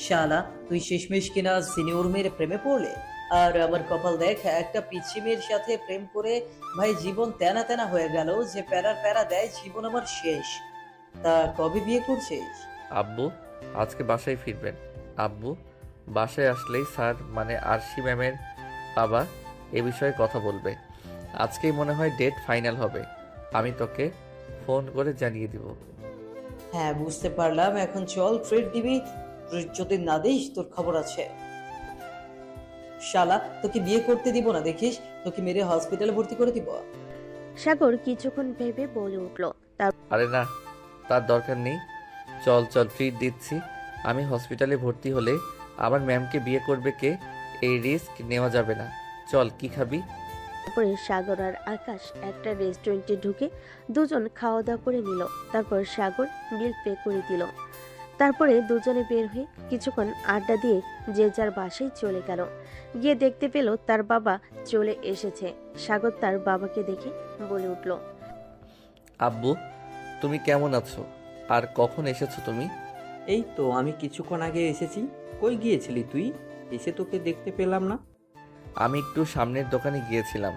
শালা, তুই শেষমেশ কিনা সিনিয়র মেয়ের প্রেমে পড়লে? আর আমার কপাল দেখ, একটা পিচ্ছি মেয়ের সাথে প্রেম করে ভাই জীবন তেনা তেনা হয়ে গেল। যে প্যারার প্যারা দেয়, জীবন আমার শেষ। তা কবে বিয়ে করছিস? আব্বু আজকে বাসায় ফিরবেন। আব্বু বাসায় আসলেই স্যার মানে আরশি ম্যামের বাবা এ বিষয়ে কথা বলবে। আজকেই মনে হয় ডেট ফাইনাল হবে। আমি তোকে ফোন করে জানিয়ে দিব। হ্যাঁ বুঝতে পারলাম, এখন চল ট্রিট দিবি। যদি না দিস তোর খবর আছে। শালা, তোকে বিয়ে করতে দিব না দেখিস, তোকে মেরে হসপিটালে ভর্তি করে দিব। সাগর কিছুক্ষণ ভেবে বলে উঠল, আরে না, তার দরকার নেই। চল চল, ট্রিট দিচ্ছি। আমি হসপিটালে ভর্তি হলে আমার ম্যামকে বিয়ে করবে কে? এই রিস্ক নেওয়া যাবে না। চল, কি খাবি? তারপরে সাগর আর আকাশ একটা রেস্টুরেন্টে ঢুকে দুজন খাওয়া দাওয়া করে নিল। তারপর সাগর বিল পে করে দিল। তারপরে দুজনে বের হয়ে কিছুক্ষণ আড্ডা দিয়ে যে যার বাসায় চলে গেল। গিয়ে দেখতে পেল তার বাবা চলে এসেছে। সাগর তার বাবাকে দেখে বলে উঠল, আব্বু তুমি কেমন আছো? আর কখন এসেছো তুমি? এই তো আমি কিছুক্ষণ আগে এসেছি। কই গিয়েছিলি তুই? এসে তোকে দেখতে পেলাম না। আমি একটু সামনের দোকানে গিয়েছিলাম,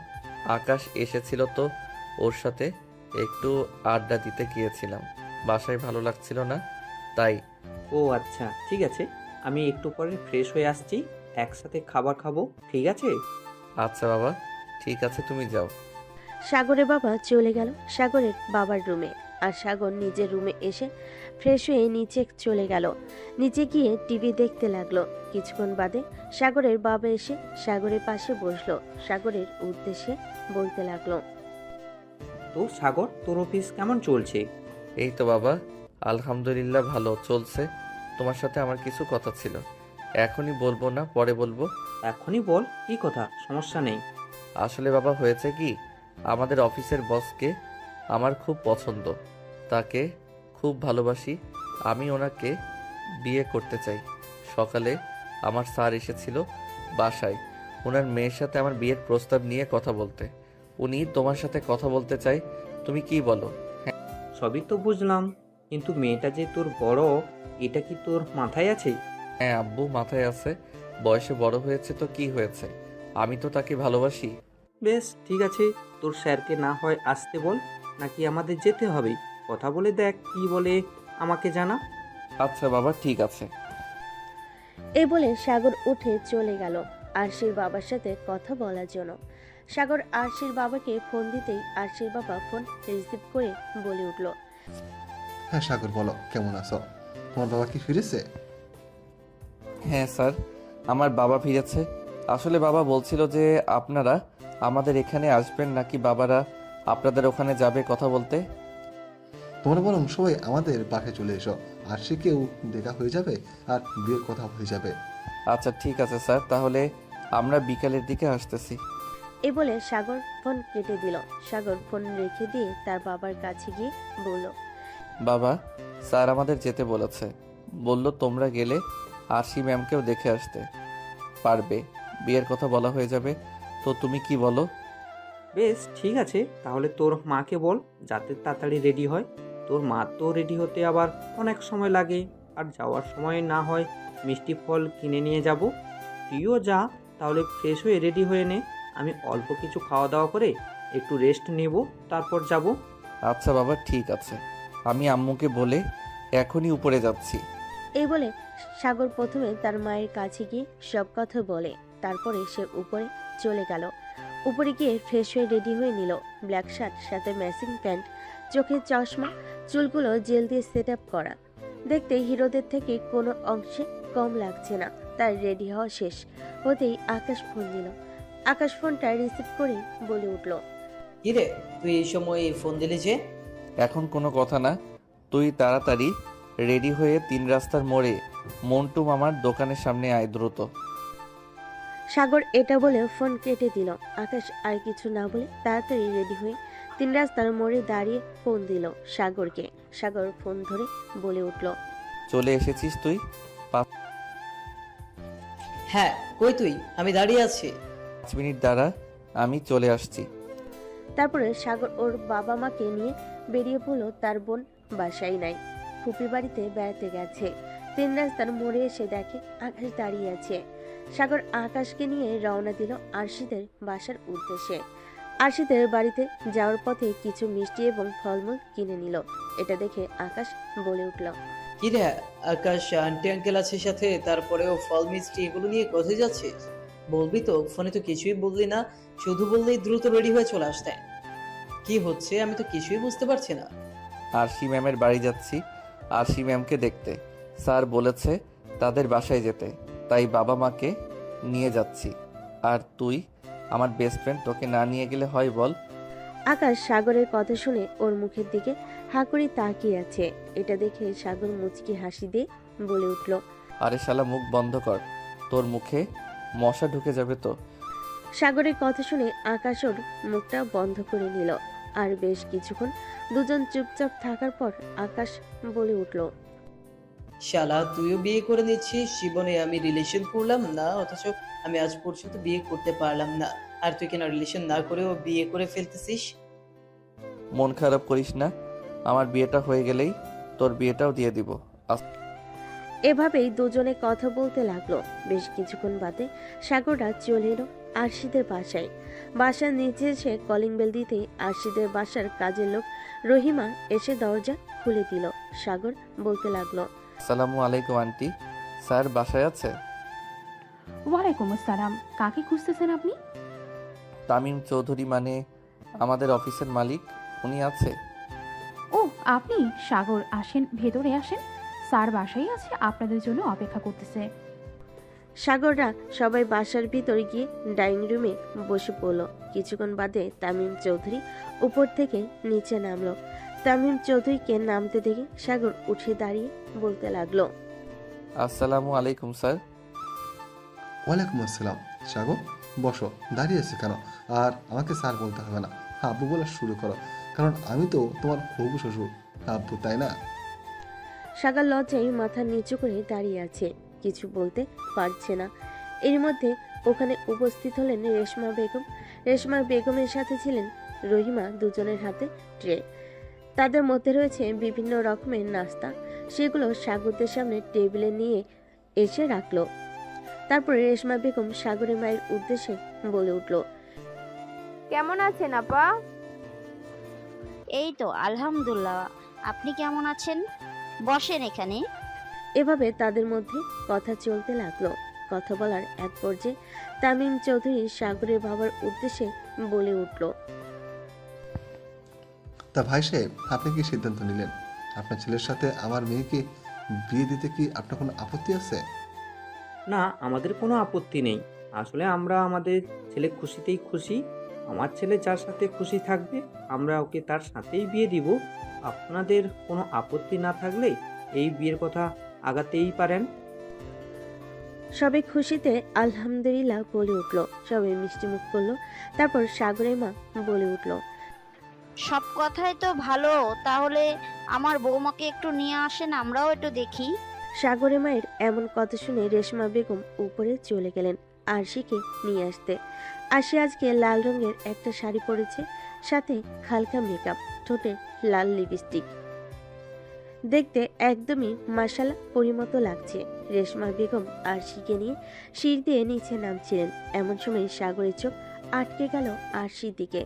আকাশ এসেছিল তো ওর সাথে একটু আড্ডা দিতে গিয়েছিলাম। বাসায় ভালো লাগছিল না তাই। ও আচ্ছা, ঠিক আছে, আমি একটু পরে ফ্রেশ হয়ে আসছি, একসাথে খাবার খাবো, ঠিক আছে? আচ্ছা বাবা, ঠিক আছে, তুমি যাও। সাগরের বাবা চলে গেল সাগরের বাবার রুমে। আর সাগর নিজের রুমে এসে ফ্রেশ হয়ে নিচে চলে গেল। নিচে গিয়ে টিভি দেখতে লাগলো। কিছুক্ষণ বাদে সাগরের বাবা এসে সাগরের পাশে বসলো। সাগরের উদ্দেশ্যে বলতে লাগলো, তো সাগর, তোর অফিস কেমন চলছে? এই তো বাবা, আলহামদুলিল্লাহ ভালো চলছে। তোমার সাথে আমার কিছু কথা ছিল, এখনই বলবো না, পরে বলবো। এখনই বল, কি কথা? সমস্যা নেই। আসলে বাবা হয়েছে কি, আমাদের অফিসের বসকে আমার খুব পছন্দ, তাকে খুব ভালোবাসি। আমি ওনাকে বিয়ে করতে চাই। সকালে আমার স্যার এসেছিল বাসায় ওনার মেয়ের সাথে আমার বিয়ের প্রস্তাব নিয়ে কথা বলতে। উনি তোমার সাথে কথা বলতে চাই, তুমি কি বলো? সবই তো বুঝলাম, কিন্তু মেয়েটা যে তোর বড়, এটা কি তোর মাথায় আছে? হ্যাঁ আব্বু, মাথায় আছে। বয়সে বড় হয়েছে তো কি হয়েছে, আমি তো তাকে ভালোবাসি। বেশ ঠিক আছে, তোর স্যারকে না হয় আসতে বল, নাকি আমাদের যেতে হবে? কথা বলে দেখ কি বলে, আমাকে জানা। আচ্ছা বাবা, ঠিক আছে। এই বলে সাগর উঠে চলে গেল আরশির বাবার সাথে কথা বলার জন্য। সাগর আরশির বাবাকে ফোন দিতেই আরশির বাবা ফোন রিসিভ করে বলে উঠল, হ্যাঁ সাগর বলো, কেমন আছো? তোমার বাবা কি ফিরেছে? হ্যাঁ স্যার, আমার বাবা ফিরেছে। আসলে বাবা বলছিল যে আপনারা আমাদের এখানে আসবেন নাকি বাবারা আপনাদের ওখানে যাবে কথা বলতে। তোমরা বরং সবাই আমাদের বাসায় চলে এসো, আর সে কেউ দেখা হয়ে যাবে আর বিয়ের কথা হয়ে যাবে। আচ্ছা ঠিক আছে স্যার, তাহলে আমরা বিকালের দিকে আসতেছি। এই বলে সাগর ফোন কেটে দিল। সাগর ফোন রেখে দিয়ে তার বাবার কাছে গিয়ে বলল, বাবা, স্যার আমাদের যেতে বলেছে। বলল তোমরা গেলে আরশি ম্যামকেও দেখে আসতে পারবে, বিয়ের কথা বলা হয়ে যাবে। তো তুমি কি বলো? বেশ ঠিক আছে, তাহলে তোর মাকে বল যাতে তাড়াতাড়ি রেডি হয়। তোর মা তো রেডি হতে আবার অনেক সময় লাগে, আর যাওয়ার সময় না হয় মিষ্টি ফল কিনে নিয়ে যাব। তুইও যা, তাহলে ফ্রেশ হয়ে রেডি হয়ে নে। আমি অল্প কিছু খাওয়া দাওয়া করে একটু রেস্ট নেব, তারপর যাব। আচ্ছা বাবা ঠিক আছে, আমি আম্মুকে বলে এখনই উপরে যাচ্ছি। এই বলে সাগর প্রথমে তার মায়ের কাছে গিয়ে সব কথা বলে, তারপরে সে উপরে চলে গেল। উপরে গিয়ে ফ্রেশ হয়ে রেডি হয়ে নিল। ব্ল্যাক শার্ট, সাথে ম্যাচিং প্যান্ট, চোখে চশমা, চুলগুলো জেল দিয়ে সেট আপ করা। দেখতে হিরোদের থেকে কোনো অংশে কম লাগছে না। তার রেডি হওয়া শেষ হতেই আকাশ ফোন দিল। আকাশ ফোনটা রিসিভ করে বলে উঠল, কিরে তুই এই সময় ফোন দিলি যে? এখন কোনো কথা না, তুই তাড়াতাড়ি রেডি হয়ে 3 রাস্তার মোড়ে মন্টু মামার দোকানের সামনে আয় দ্রুত। সাগর এটা বলে ফোন কেটে দিল। আকাশ আর কিছু না বলে তাড়াতাড়ি রেডি হয়ে 3 রাস্তার মোড়ে দাঁড়িয়ে ফোন দিল সাগরকে। সাগর ফোন ধরে বলে উঠল, চলে এসেছিস তুই? হ্যাঁ, কই তুই? আমি দাঁড়িয়ে আছি। 5 মিনিট দাঁড়া, আমি চলে আসছি। তারপরে সাগর ওর বাবা মাকে নিয়ে বেরিয়ে পড়লো। তার বোন বাসায় নাই, ফুপি বাড়িতে বেড়াতে গেছে। 3 রাস্তার মোড়ে এসে দেখে আকাশ দাঁড়িয়ে আছে। সাগর আকাশকে নিয়ে রওনা দিল আরশিদের বাসার উদ্দেশ্যে। আরশিদের বাড়িতে যাওয়ার পথে কিছু মিষ্টি এবং ফলমূল কিনে নিল। এটা দেখে আকাশ বলে উঠল, কিরে আকাশ, আন্টি আঙ্কেল আছে সাথে, তারপরেও ফল মিষ্টি এগুলো নিয়ে কোথায় যাচ্ছিস? বলবি তো? ফোনে তো কিছুই বললি না, শুধু বললেই দ্রুত রেডি হয়ে চলে আসতে। কি হচ্ছে আমি তো কিছুই বুঝতে পারছি না। আরশি ম্যামের বাড়ি যাচ্ছি, আরশি ম্যামকে দেখতে। স্যার বলেছে তাদের বাসায় যেতে, তাই বাবা মাকে নিয়ে যাচ্ছি। আর তুই আমার বেস্ট ফ্রেন্ড, তোকে না নিয়ে গেলে হয় বল? আকাশ সাগরের কথা শুনে ওর মুখের দিকে হা করে তাকিয়ে আছে। এটা দেখে সাগর মুচকি হাসি দিয়ে বলে উঠল, আরে শালা মুখ বন্ধ কর, তোর মুখে মশা ঢুকে যাবে তো। সাগরের কথা শুনে আকাশ ওর মুখটা বন্ধ করে নিল। আর বেশ কিছুক্ষণ দুজন চুপচাপ থাকার পর আকাশ বলে উঠল, শালা তুইও বিয়ে করে নিচ্ছিস। জীবনে আমি রিলেশন করলাম না, অথচ আমি আজ পর্যন্ত বিয়ে করতে পারলাম না, আর তুই কেন রিলেশন না করেও বিয়ে করে ফেলতেছিস? মন খারাপ করিস না, আমার বিয়েটা হয়ে গেলেই তোর বিয়েটাও দিয়ে দিব। এভাবেই দুজনে কথা বলতে লাগলো। বেশ কিছুক্ষণ বাদে সাগররা চলে এলো আরশিদের বাসায়। বাসার নিচে এসে কলিং বেল দিতেই আরশিদের বাসার কাজের লোক রহিমা এসে দরজা খুলে দিল। সাগর বলতে লাগলো, আসসালামু আলাইকুম আন্টি, স্যার বাসায় আছে? ওয়ালাইকুম আসসালাম, কাকে খুঁজতেছেন আপনি? তামিম চৌধুরী, মানে আমাদের অফিসের মালিক, উনি আছে? ও আপনি? সাগর আসেন, ভেতরে আসেন, স্যার বাসায় আছে, আপনাদের জন্য অপেক্ষা করতেছে। সাগররা সবাই বাসার ভিতর গিয়ে ডাইনিং রুমে বসে পড়লো। কিছুক্ষণ বাদে তামিম চৌধুরী উপর থেকে নিচে নামলো। তামিম চৌধুরীকে নামতে দেখে সাগর উঠে দাঁড়িয়ে বলতে লাগলো, আসসালামু আলাইকুম স্যার। ওয়ালাইকুম আসসালাম। সাগর বসো, দাঁড়িয়ে আছে কেন? আর আমাকে স্যার বলতে হবে না, আব্বু বলা শুরু করো, কারণ আমি তো তোমার হবু শ্বশুর আব্বু, তাই না? সাগর লজ্জায় মাথা নিচু করে দাঁড়িয়ে আছে, কিছু বলতে পারছে না। এর মধ্যে ওখানে উপস্থিত হলেন রেশমা বেগম। রেশমা বেগমের সাথে ছিলেন রহিমা। দুজনের হাতে ট্রে, তাদের মধ্যে রয়েছে বিভিন্ন রকমের নাস্তা। সেগুলো সাগরদের সামনে টেবিলে নিয়ে এসে রাখলো। তারপরে রেশমা বেগম সাগরের মায়ের উদ্দেশ্যে বলে উঠল, কেমন আছেন আপা? এই তো আলহামদুলিল্লাহ, আপনি কেমন আছেন? বসেন এখানে। এভাবে তাদের মধ্যে কথা চলতে লাগলো। কথা বলার এক পর্যায়ে তামিম চৌধুরী সাগরের বাবার উদ্দেশ্যে বলে উঠল, তা ভাই সাহেব, আপনি কি সিদ্ধান্ত নিলেন? আপনার ছেলের সাথে আমার মেয়েকে বিয়ে দিতে কি আপনার কোনো আপত্তি আছে? না, আমাদের কোনো আপত্তি নেই। আসলে আমরা আমাদের ছেলে খুশিতেই খুশি। আমার ছেলে যার সাথে খুশি থাকবে আমরা ওকে তার সাথেই বিয়ে দিব। আপনাদের কোনো আপত্তি না থাকলে এই বিয়ের কথা আগাতেই পারেন। সবাই খুশিতে আলহামদুলিল্লাহ বলে উঠল। সবাই মিষ্টি মুখ করলো। তারপর সাগরের মা বলে উঠল, সব কথাই তো ভালো, তাহলে আমার বৌমাকে একটু নিয়ে আসেন, আমরাও একটু দেখি। সাগরের মায়ের এমন কথা শুনে রেশমা বেগম উপরে চলে গেলেন আরশিকে নিয়ে আসতে। আরশি আজকে লাল রঙের একটা শাড়ি পরেছে, সাথে হালকা মেকআপ, ঠোঁটে লাল লিপস্টিক। দেখতে একদমই মাশাআল্লাহ পরিমতো লাগছে। রেশমা বেগম আরশিকে নিয়ে সিঁড়ি দিয়ে নিচে নামছিলেন। এমন সময় সাগরের চোখ আটকে গেল আরশির দিকে।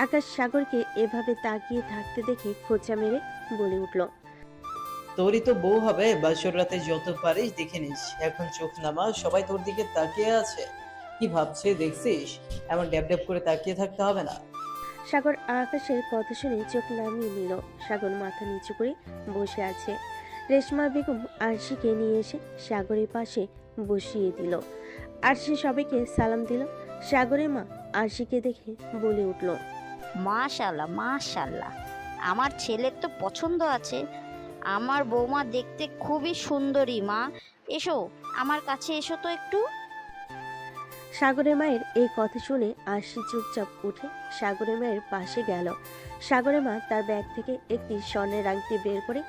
আকাশ সাগরকে এভাবে তাকিয়ে থাকতে দেখে খোঁচা মেরে বলে উঠল, তোরই তো বউ হবে, বাসর রাতে যত পারিস দেখে নিস। এখন চোখ নামা, সবাই তোর দিকে তাকিয়ে আছে। কি ভাবছে দেখছিস? এমন ড্যাব ড্যাব করে তাকিয়ে থাকতে হবে না। সাগর আকাশের কথা শুনে চোখ নামিয়ে নিল। সাগর মাথা নিচু করে বসে আছে। রেশমা বেগম আরশিকে নিয়ে এসে সাগরের পাশে বসিয়ে দিল। আরশি সবাইকে সালাম দিল। সাগরের মা আরশিকে দেখে বলে উঠল, মাশাল্লাহ মাশাল্লাহ, আমার ছেলের তো পছন্দ আছে। আমার বৌমা দেখতে খুবই সুন্দরী। মা এসো, আমার কাছে এসো তো একটু। সাগরের মায়ের এই কথা শুনে আরশি চুপচাপ উঠে সাগরের মায়ের পাশে গেল। সাগরের মা তার ব্যাগ থেকে একটি স্বর্ণের আংটি বের করে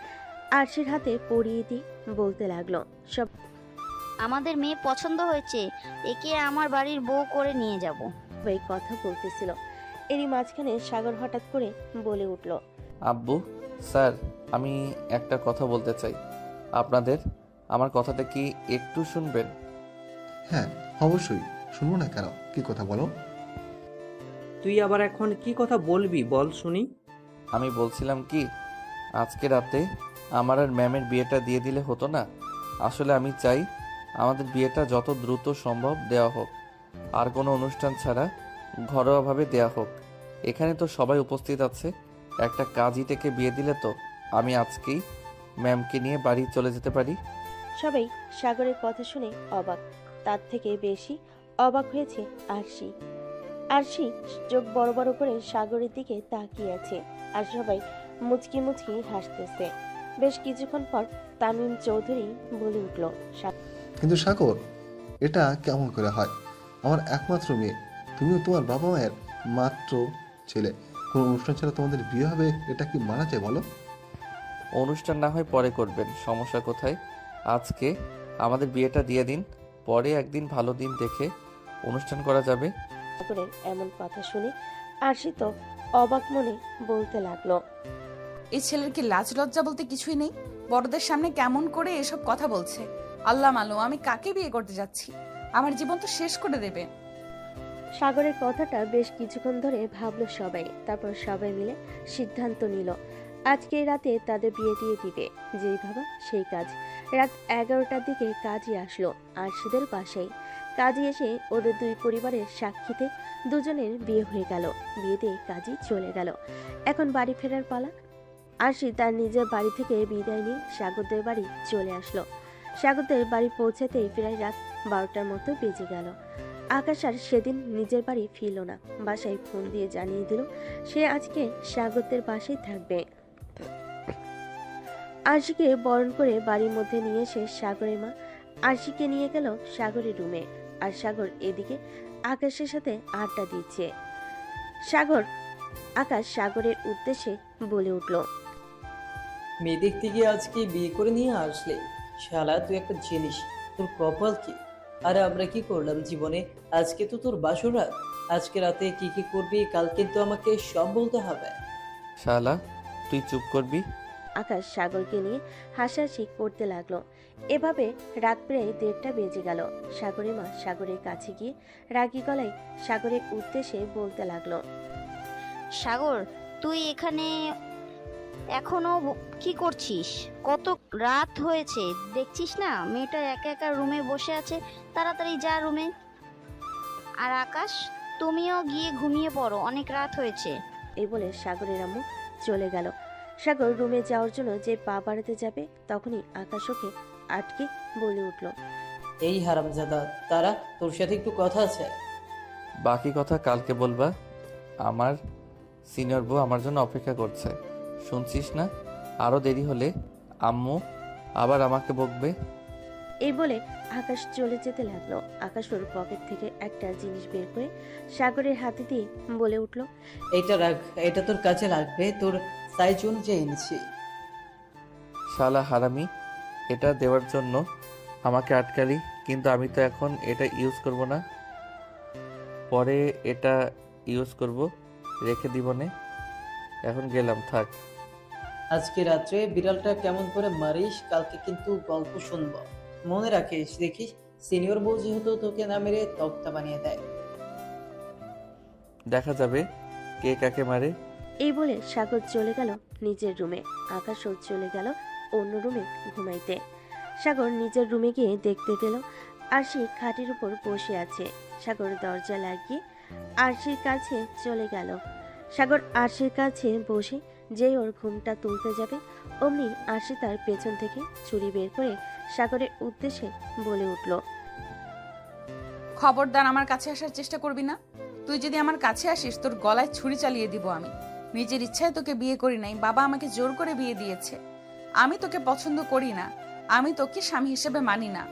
আরশির হাতে পরিয়ে দিয়ে বলতে লাগলো, আমাদের মেয়ে পছন্দ হয়েছে, একে আমার বাড়ির বউ করে নিয়ে যাব। সবাই কথা বলতেছিল। এরই মাঝখানে সাগর হঠাৎ করে বলে উঠল, আব্বু, স্যার, আমি একটা কথা বলতে চাই আপনাদের। আমার কথাটা কি একটু শুনবেন? হ্যাঁ, অবশ্যই, শুনবো না কেন? কি কথা বলো? তুই আবার এখন কি কথা বলবি বল শুনি। আমি বলছিলাম কি, আজকে রাতে আমার আর ম্যামের বিয়েটা দিয়ে দিলে হতো না? আসলে আমি চাই আমাদের বিয়েটা যত দ্রুত সম্ভব দেওয়া হোক, আর কোনো অনুষ্ঠান ছাড়া ঘরোয়াভাবে দেওয়া হোক। এখানে তো সবাই উপস্থিত আছে, একটা কাজী থেকে বিয়ে দিলে তো আমি আজকেই ম্যামকে নিয়ে বাড়ি চলে যেতে পারি। সবাই সাগরের কথা শুনে অবাক। তার থেকে বেশি অবাক হয়েছে আরশি। আরশি চোখ বড় বড় করে সাগরের দিকে তাকিয়ে আছে, আর সবাই মুচকি মুচকি হাসতেছে। বেশ কিছুক্ষণ পর তামিম চৌধুরী বলে উঠল, কিন্তু সাগর, এটা কেমন করে হয়? আমার একমাত্র মেয়ে, তুমিও তোমার বাবা মায়ের মাত্র ছেলে, কোনো অনুষ্ঠান ছাড়া তোমাদের বিয়ে হবে, এটা কি মানা যায় বলো? অনুষ্ঠান না হয় পরে করবেন, সমস্যা কোথায়? আজকে আমাদের বিয়েটা দিয়ে দিন, পরে একদিন ভালো দিন দেখে অনুষ্ঠান করা যাবে। সাগরের এমন কথা শুনে আরশি তো অবাক মনে বলতে লাগলো, এই ছেলের কি লাজ লজ্জা বলতে কিছুই নেই? বড়দের সামনে কেমন করে এসব কথা বলছে! আল্লাহ মালুম আমি কাকে বিয়ে করতে যাচ্ছি, আমার জীবন তো শেষ করে দেবে। সাগরের কথাটা বেশ কিছুক্ষণ ধরে ভাবলো সবাই। তারপর সবাই মিলে সিদ্ধান্ত নিল আজকে রাতে তাদের বিয়ে দিয়ে দিবে। যেই ভাবা সেই কাজ। রাত 11টার দিকে কাজী আসলো আরশিদের বাসায়। কাজী এসে ওদের দুই পরিবারের সাক্ষীতে দুজনের বিয়ে হয়ে গেল। বিয়েতে কাজী চলে গেল। এখন বাড়ি ফেরার পালা। আরশি তার নিজের বাড়ি থেকে বিদায় নিয়ে সাগরদের বাড়ি চলে আসলো। সাগরদের বাড়ি পৌঁছাতেই প্রায় রাত 12টার মতো বেজে গেল। আকাশ আর সেদিন নিজের বাড়ি ফিরল না। বাসায় ফোন দিয়ে জানিয়ে দিল সে আজকে সাগরদের বাসায় থাকবে। আরশিকে বরণ করে বাড়ির মধ্যে নিয়ে এসে সাগরের মা আরশিকে নিয়ে গেল সাগরের রুমে। আর সাগর এদিকে আকাশের সাথে আড্ডা দিচ্ছে। আকাশ সাগরের উদ্দেশ্যে বলে উঠল, মেয়ে দেখতে গিয়ে আজকে বিয়ে করে নিয়ে আসলে? শালা তুই একটা জিনিস, তোর কপাল কি! আরে আমরা কি করলাম জীবনে? আজকে তো তোর বাসর রাত, আজকে রাতে কি কি করবি কাল কিন্তু আমাকে সব বলতে হবে। শালা, তুই চুপ করবি? আকাশ সাগরকে নিয়ে হাসাহাসি করতে লাগলো। এভাবে রাত প্রায় 1:30টা বেজে গেল। সাগরের মা সাগরের কাছে গিয়ে রাগী গলায় সাগরের উদ্দেশ্যে বলতে লাগলো, সাগর, তুই এখানে এখনো কি করছিস? কত রাত হয়েছে দেখছিস না? মেয়েটা একা একা রুমে বসে আছে, তাড়াতাড়ি যা রুমে। আর আকাশ, তুমিও গিয়ে ঘুমিয়ে পড়ো, অনেক রাত হয়েছে। এই বলে সাগরের আম্মু চলে গেল। সাগর রুমে যাওয়ার জন্য যে পা বাড়াতে যাবে তখনই আকাশ ওকে আটকে বলে উঠল, এই হারামজাদা, তারা তোর সাথে একটু কথা আছে। বাকি কথা কালকে বলবা। আমার সিনিয়র বউ আমার জন্য অপেক্ষা করছে, শুনছিস না? আরও দেরি হলে আম্মু আবার আমাকে বকবে। এই বলে আকাশ চলে যেতে লাগলো। আকাশ ওর পকেট থেকে একটা জিনিস বের করে সাগরের হাতে দিয়ে বলে উঠল, এইটা রাখ, এটা তোর কাছে লাগবে, তোর সাইজ অনুযায়ী এনেছি। শালা হারামি, এটা দেওয়ার জন্য আমাকে আটকালি, কিন্তু আমি তো এখন এটা ইউজ করব না, পরে এটা ইউজ করব, রেখে দিব নে। এখন গেলাম, থাক। আজকে রাত্রে বিড়ালটা কেমন করে মারিস, কালকে কিন্তু গল্প শুনবো। মনে রাখিস, দেখিস সিনিয়র বউ যেহেতু তোকে না মেরে তক্তা বানিয়ে দেয়। দেখা যাবে কে কাকে মারে। এই বলে সাগর চলে গেল নিজের রুমে। আকাশও চলে গেল অন্য রুমে ঘুমাইতে। সাগর নিজের রুমে গিয়ে দেখতে পেল আরশি খাটের উপর বসে আছে। সাগর দরজা লাগিয়ে আরশির কাছে চলে গেল। সাগর আরশির কাছে বসে যেই ওর ঘুমটা তুলতে যাবে, অমনি আরশি তার পেছন থেকে ছুরি বের করে সাগরের উদ্দেশ্যে বলে উঠল, খবরদার আমার কাছে আসার চেষ্টা করবি না। তুই যদি আমার কাছে আসিস তোর গলায় ছুরি চালিয়ে দিব আমি। নিজের ইচ্ছায় তোকে বিয়ে করি নাই, বাবা আমাকে জোর করে বিয়ে দিয়েছে। আমি তোকে পছন্দ করি না, আমি তোকে স্বামী হিসেবে মানি না।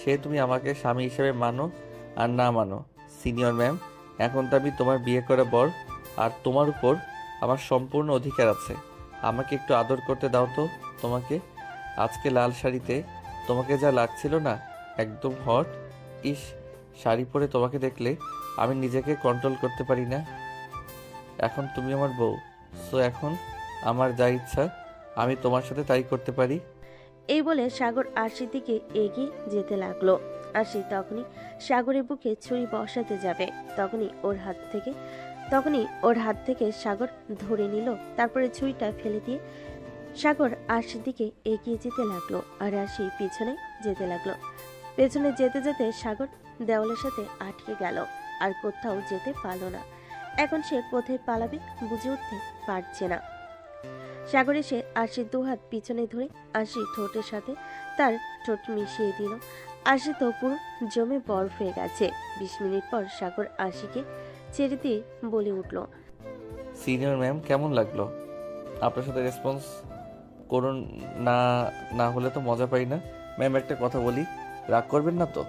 সে তুমি আমাকে স্বামী হিসেবে মানো আর না মানো, সিনিয়র ম্যাম, এখন তো আমি তোমার বিয়ে করা বর, আর তোমার উপর আমার সম্পূর্ণ অধিকার আছে। আমাকে একটু আদর করতে দাও তো। তোমাকে আজকে লাল শাড়িতে তোমাকে যা লাগছিল না, একদম হট। ইস, শাড়ি পরে তোমাকে দেখলে আমি নিজেকে কন্ট্রোল করতে পারি না। এখন তুমি আমার বউ, সো এখন আমার যা ইচ্ছা আমি তোমার সাথে তাই করতে পারি। এই বলে সাগর আরশির দিকে এগিয়ে যেতে লাগলো। আরশি তখনই সাগরের বুকে ছুরি বসাতে যাবে, তখনই ওর হাত থেকে সাগর ধরে নিল। তারপরে ছুরিটা ফেলে দিয়ে সাগর আরশির দিকে এগিয়ে যেতে লাগলো, আর আরশি পিছনে যেতে লাগলো। পেছনে যেতে যেতে সাগর দেওয়ালের সাথে আটকে গেল, আর কোথাও যেতে পারল না। এখন সে কোথায় পালাবে বুঝে উঠতে পারছে না। সাগর এসে আরশির দুহাত পিছনে ধরে আরশি ঠোঁটের সাথে তার ঠোঁট মিশিয়ে দিল। আরশি তো পুরো জমে বরফ হয়ে গেছে। 20 মিনিট পর সাগর আরশিকে ছেড়ে দিয়ে বলে উঠল, সিনিয়র ম্যাম, কেমন লাগলো? আপনার সাথে রেসপন্স করুন না, না হলে তো মজা পাই না। ম্যাম, একটা কথা বলি, রাগ করবেন না তো?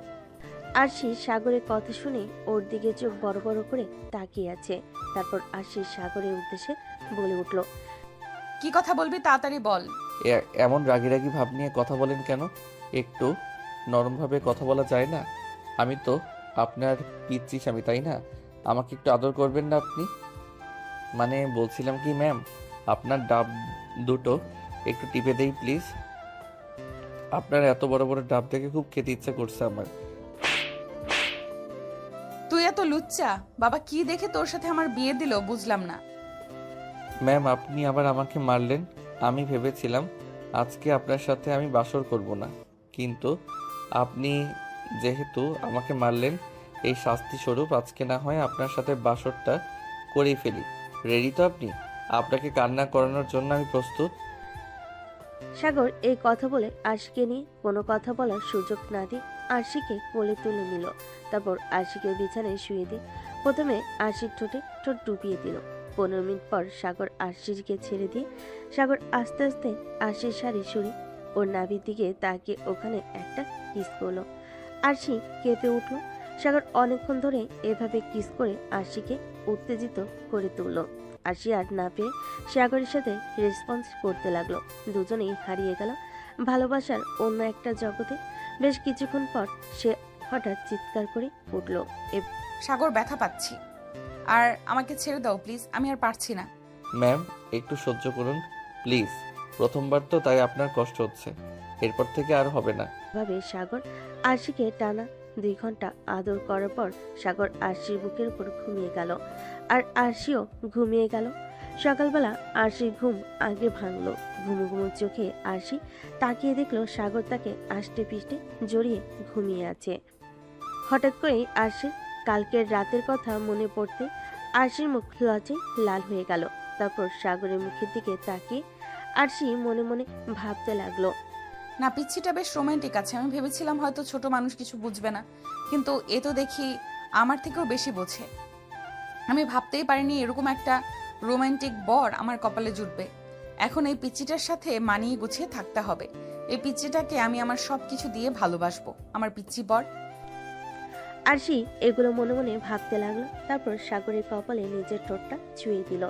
আরশি সাগরের কথা শুনে ওর দিকে চোখ বড় বড় করে তাকিয়ে আছে। তারপর আরশি সাগরের উদ্দেশ্যে বলে উঠল, কি কথা বলবি তাড়াতাড়ি বল। এমন রাগি রাগি ভাব নিয়ে কথা বলেন কেন? একটু নরমভাবে কথা বলা যায় না? আমি তো আপনার পিচ্চি স্বামী, তাই না? আমাকে একটু আদর করবেন না আপনি? মানে বলছিলাম কি ম্যাম, আপনার ডাব দুটো একটু টিপে দেই প্লিজ। আপনার এত বড় বড় ডাব দেখে খুব খেতে ইচ্ছা করছে আমার। তুই এত লুচ্চা, বাবা কি দেখে তোর সাথে আমার বিয়ে দিল বুঝলাম না। ম্যাম, আপনি আবার আমাকে মারলেন। আমি ভেবেছিলাম আজকে আপনার সাথে আমি বাসর করব না, কিন্তু আপনি যেহেতু আমাকে মারলেন, এই শাস্তি স্বরূপ আজকে না হয় আপনার সাথে বাসরটা করেই ফেলি। রেডি তো আপনি? আপনাকে কান্না করানোর জন্য আমি প্রস্তুত। সাগর এই কথা বলে আরশিকে নিয়ে কোনো কথা বলার সুযোগ না দিয়ে আরশিকে কোলে তুলে নিল। তারপর আরশিকে বিছানায় শুয়ে দিয়ে প্রথমে আরশির ঠোঁটে ঠোঁট ডুবিয়ে দিল। 15 মিনিট পর সাগর আরশিকে ছেড়ে দিয়ে সাগর আস্তে আস্তে আরশির শাড়ি সরি ওর নাভির দিকে তাকিয়ে ওখানে একটা কিস করলো। আরশি কেঁপে উঠল। সাগর অনেকক্ষণ ধরে এভাবে কিস করে আরশিকে উত্তেজিত করে তুলল। আরশি আর না পেয়ে সাগরের সাথে রেসপন্স করতে লাগলো। দুজনেই হারিয়ে গেল ভালোবাসার অন্য একটা জগতে। বেশ কিছুক্ষণ পর সে হঠাৎ চিৎকার করে উঠল, সাগর, ব্যথা পাচ্ছি, আর আমাকে ছেড়ে দাও প্লিজ, আমি আর পারছি না। ম্যাম, একটু সহ্য করুন প্লিজ। প্রথমবার তো, তাই আপনার কষ্ট হচ্ছে, এরপর থেকে আর হবে না। ভাবে সাগর আরশিকে টানা 2 ঘন্টা আদর করার পর সাগর আরশির বুকের উপর ঘুমিয়ে গেল, আর আরশিও ঘুমিয়ে গেল। সকালবেলা আরশির ঘুম আগে ভাঙলো। ঘুমো ঘুমো চোখে আরশি তাকিয়ে দেখলো সাগর তাকে আষ্টে পিষ্টে জড়িয়ে ঘুমিয়ে আছে। হঠাৎ করেই আরশির কালকের রাতের কথা মনে পড়তে আরশির মুখ লজ্জায় লাল হয়ে গেল। তারপর সাগরের মুখের দিকে তাকিয়ে আরশি মনে মনে ভাবতে লাগলো, না, পিচ্ছিটা বেশ রোমান্টিক আছে। আমি ভেবেছিলাম হয়তো ছোট মানুষ কিছু বুঝবে না, কিন্তু এ তো দেখি আমার থেকেও বেশি বোঝে। আমি ভাবতেই পারিনি এরকম একটা রোমান্টিক বর আমার কপালে জুটবে। এখন এই পিচ্চিটার সাথে মানিয়ে গুছিয়ে থাকতে হবে। এই পিচ্চিটাকে আমি আমার সবকিছু দিয়ে ভালোবাসবো। আমার পিচ্চি বর। আরশি এগুলো মনে মনে ভাবতে লাগলো। তারপর সাগরের কপালে নিজের ঠোঁটটা ছুঁয়ে দিল।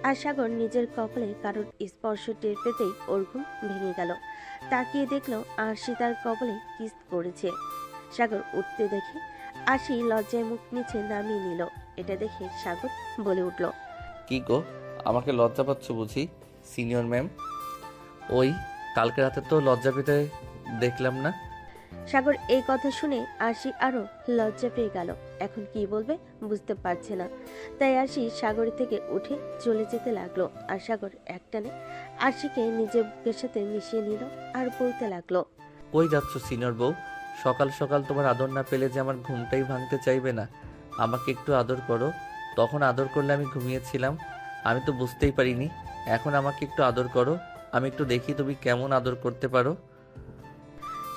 আর সাগর নিজের কপালে কারোর স্পর্শ টের পেতেই ওর ঘুম ভেঙে গেল। তাকিয়ে দেখলো আরশি তার কপালে কিস করেছে। সাগর উঠতে দেখে আরশি লজ্জায় মুখ নিচে নামিয়ে নিল। এটা দেখে সাগর বলে উঠল, কি গো, আমাকে লজ্জা পাচ্ছ বুঝি সিনিয়র ম্যাম? ওই কালকে রাতে তো লজ্জা পেতে দেখলাম না। সাগর এই কথা শুনে আরশি আরো লজ্জা পেয়ে গেল। এখন কি বলবে বুঝতে পারছে না। তাই আরশি সাগর থেকে উঠে চলে যেতে লাগলো। আর সাগর একটানে আরশিকে নিজের বুকের সাথে মিশিয়ে নিল আর বলতে লাগলো, কই যাচ্ছ সিনিয়র বউ? সকাল সকাল তোমার আদর না পেলে যে আমার ঘুমটাই ভাঙতে চাইবে না। আমাকে একটু আদর করো। তখন আদর করলে আমি ঘুমিয়েছিলাম, আমি তো বুঝতেই পারিনি। এখন আমাকে একটু আদর করো, আমি একটু দেখি তুমি কেমন আদর করতে পারো।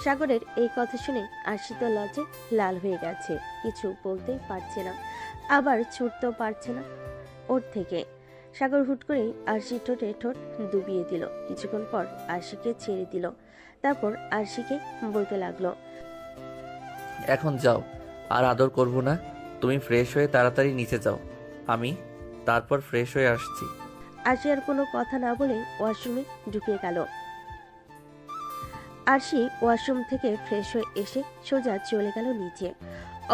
সাগরের এই কথা শুনে আরশি তো লজ্জায় লাল হয়ে গেছে। কিছু বলতেই পারছে না, আবার ছুটতেও পারছে না ওর থেকে। সাগর হুট করেই আরশির ঠোঁটে ঠোঁট ডুবিয়ে দিল। কিছুক্ষণ পর আরশিকে ছেড়ে দিল। তারপর আরশিকে বলতে লাগলো, এখন যাও, আর আদর করব না। তুমি ফ্রেশ হয়ে তাড়াতাড়ি নিচে যাও, আমি তারপর ফ্রেশ হয়ে আসছি। আরশি আর কোনো কথা না বলে ওয়াশরুমে ঢুকে গেল। আরশি ওয়াশরুম থেকে ফ্রেশ হয়ে এসে সোজা চলে গেল নিচে।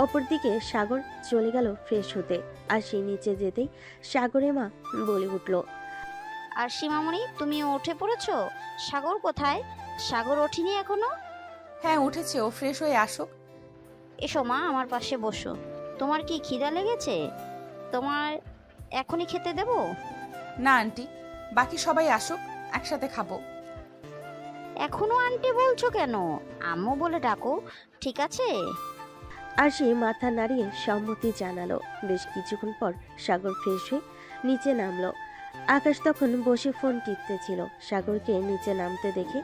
অপরদিকে সাগর চলে গেল ফ্রেশ হতে। আরশি নিচে যেতেই সাগরের মা বলে উঠল, আরশি মামনি, তুমি উঠে পড়েছো? সাগর কোথায়? সাগর ওঠেনি এখনো? হ্যাঁ উঠেছে, ও ফ্রেশ হয়ে আসুক। এসো মা, আমার পাশে বসো। তোমার কি খিদা লেগেছে? তোমার এখনই খেতে দেবো? না আন্টি, বাকি সবাই আসুক, একসাথে খাবো। এখনো আন্টি বলছো কেন? আম্মু বলে ডাকো, ঠিক আছে? আরশি মাথা নাড়িয়ে সম্মতি জানালো। বেশ কিছুক্ষণ পর সাগর ফ্রেশ হয়ে নিচে নামলো। আকাশ তখন বসে ফোন টিপতেছিল। সাগরকে নিচে নামতে দেখে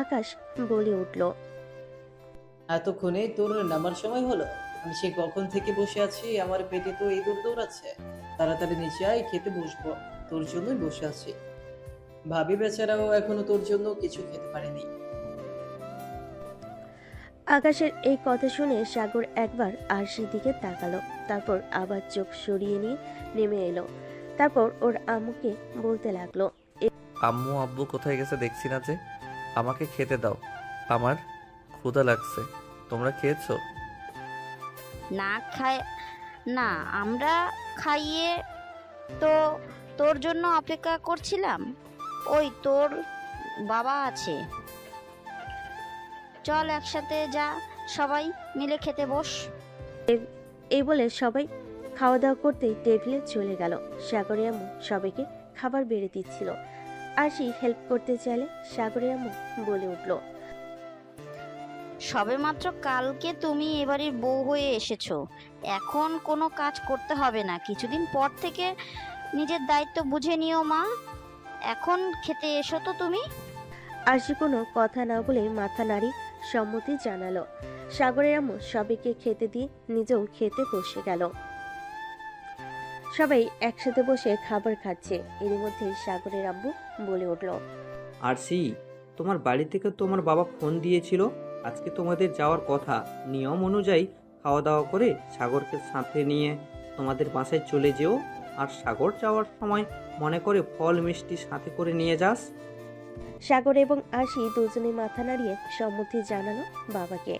আকাশ বলে উঠল, এতক্ষণে তোর নামার সময় হলো? আমি সে কখন থেকে বসে আছি, আমার পেটে তো ইঁদুর দৌড়াচ্ছে। তাড়াতাড়ি নিচে আয়, খেতে বসবো। তোর জন্যই বসে আছি। ভাবি বেচারাও এখনো তোর জন্য কিছু খেতে পারেনি। আকাশের এই কথা শুনে সাগর একবার আরশির দিকে তাকালো। তারপর আবার চোখ সরিয়ে নিয়ে নেমে এলো। তারপর ওর আম্মুকে বলতে লাগলো, আম্মু আব্বু কোথায় গেছে দেখছি না যে। আমাকে খেতে দাও, আমার ক্ষুধা লাগছে। তোমরা খেয়েছো? না খায় না, আমরা খাইয়ে তো তোর জন্য অপেক্ষা করছিলাম। ওই তোর বাবা আছে, চল একসাথে যা, সবাই মিলে খেতে বস। এই বলে সবাই খাওয়া দাওয়া করতেই টেবিলে চলে গেল। সাগরের আম্মু সবাইকে খাবার বেড়ে দিচ্ছিল। আরশি হেল্প করতে চাইলে সাগরের আম্মু বলে উঠল, সবেমাত্র কালকে তুমি এবারের বউ হয়ে এসেছো, এখন কোনো কাজ করতে হবে না। কিছুদিন পর থেকে নিজের দায়িত্ব বুঝে নিও মা। এখন খেতে এসো তো তুমি। আরশি কোনো কথা না বলে মাথা নাড়ি সম্মতি জানালো। সাগরের আম্মু সবাইকে খেতে দিয়ে নিজেও খেতে বসে গেল। সবাই একসাথে বসে খাবার খাচ্ছে। এর মধ্যে সাগরের আম্মু বলে উঠল, আরশি, তোমার বাড়ি থেকে তোমার বাবা ফোন দিয়েছিল, আজকে তোমাদের যাওয়ার কথা। নিয়ম অনুযায়ী খাওয়া দাওয়া করে সাগরকে সাথে নিয়ে তোমাদের বাসায় চলে যেও। আর সাগর যাওয়ার সময় মনে করে ফল মিষ্টি সাথে করে নিয়ে যাস। সাগর এবং আরশি দুজনে মাথা নাড়িয়ে সম্মতি জানালো বাবাকে।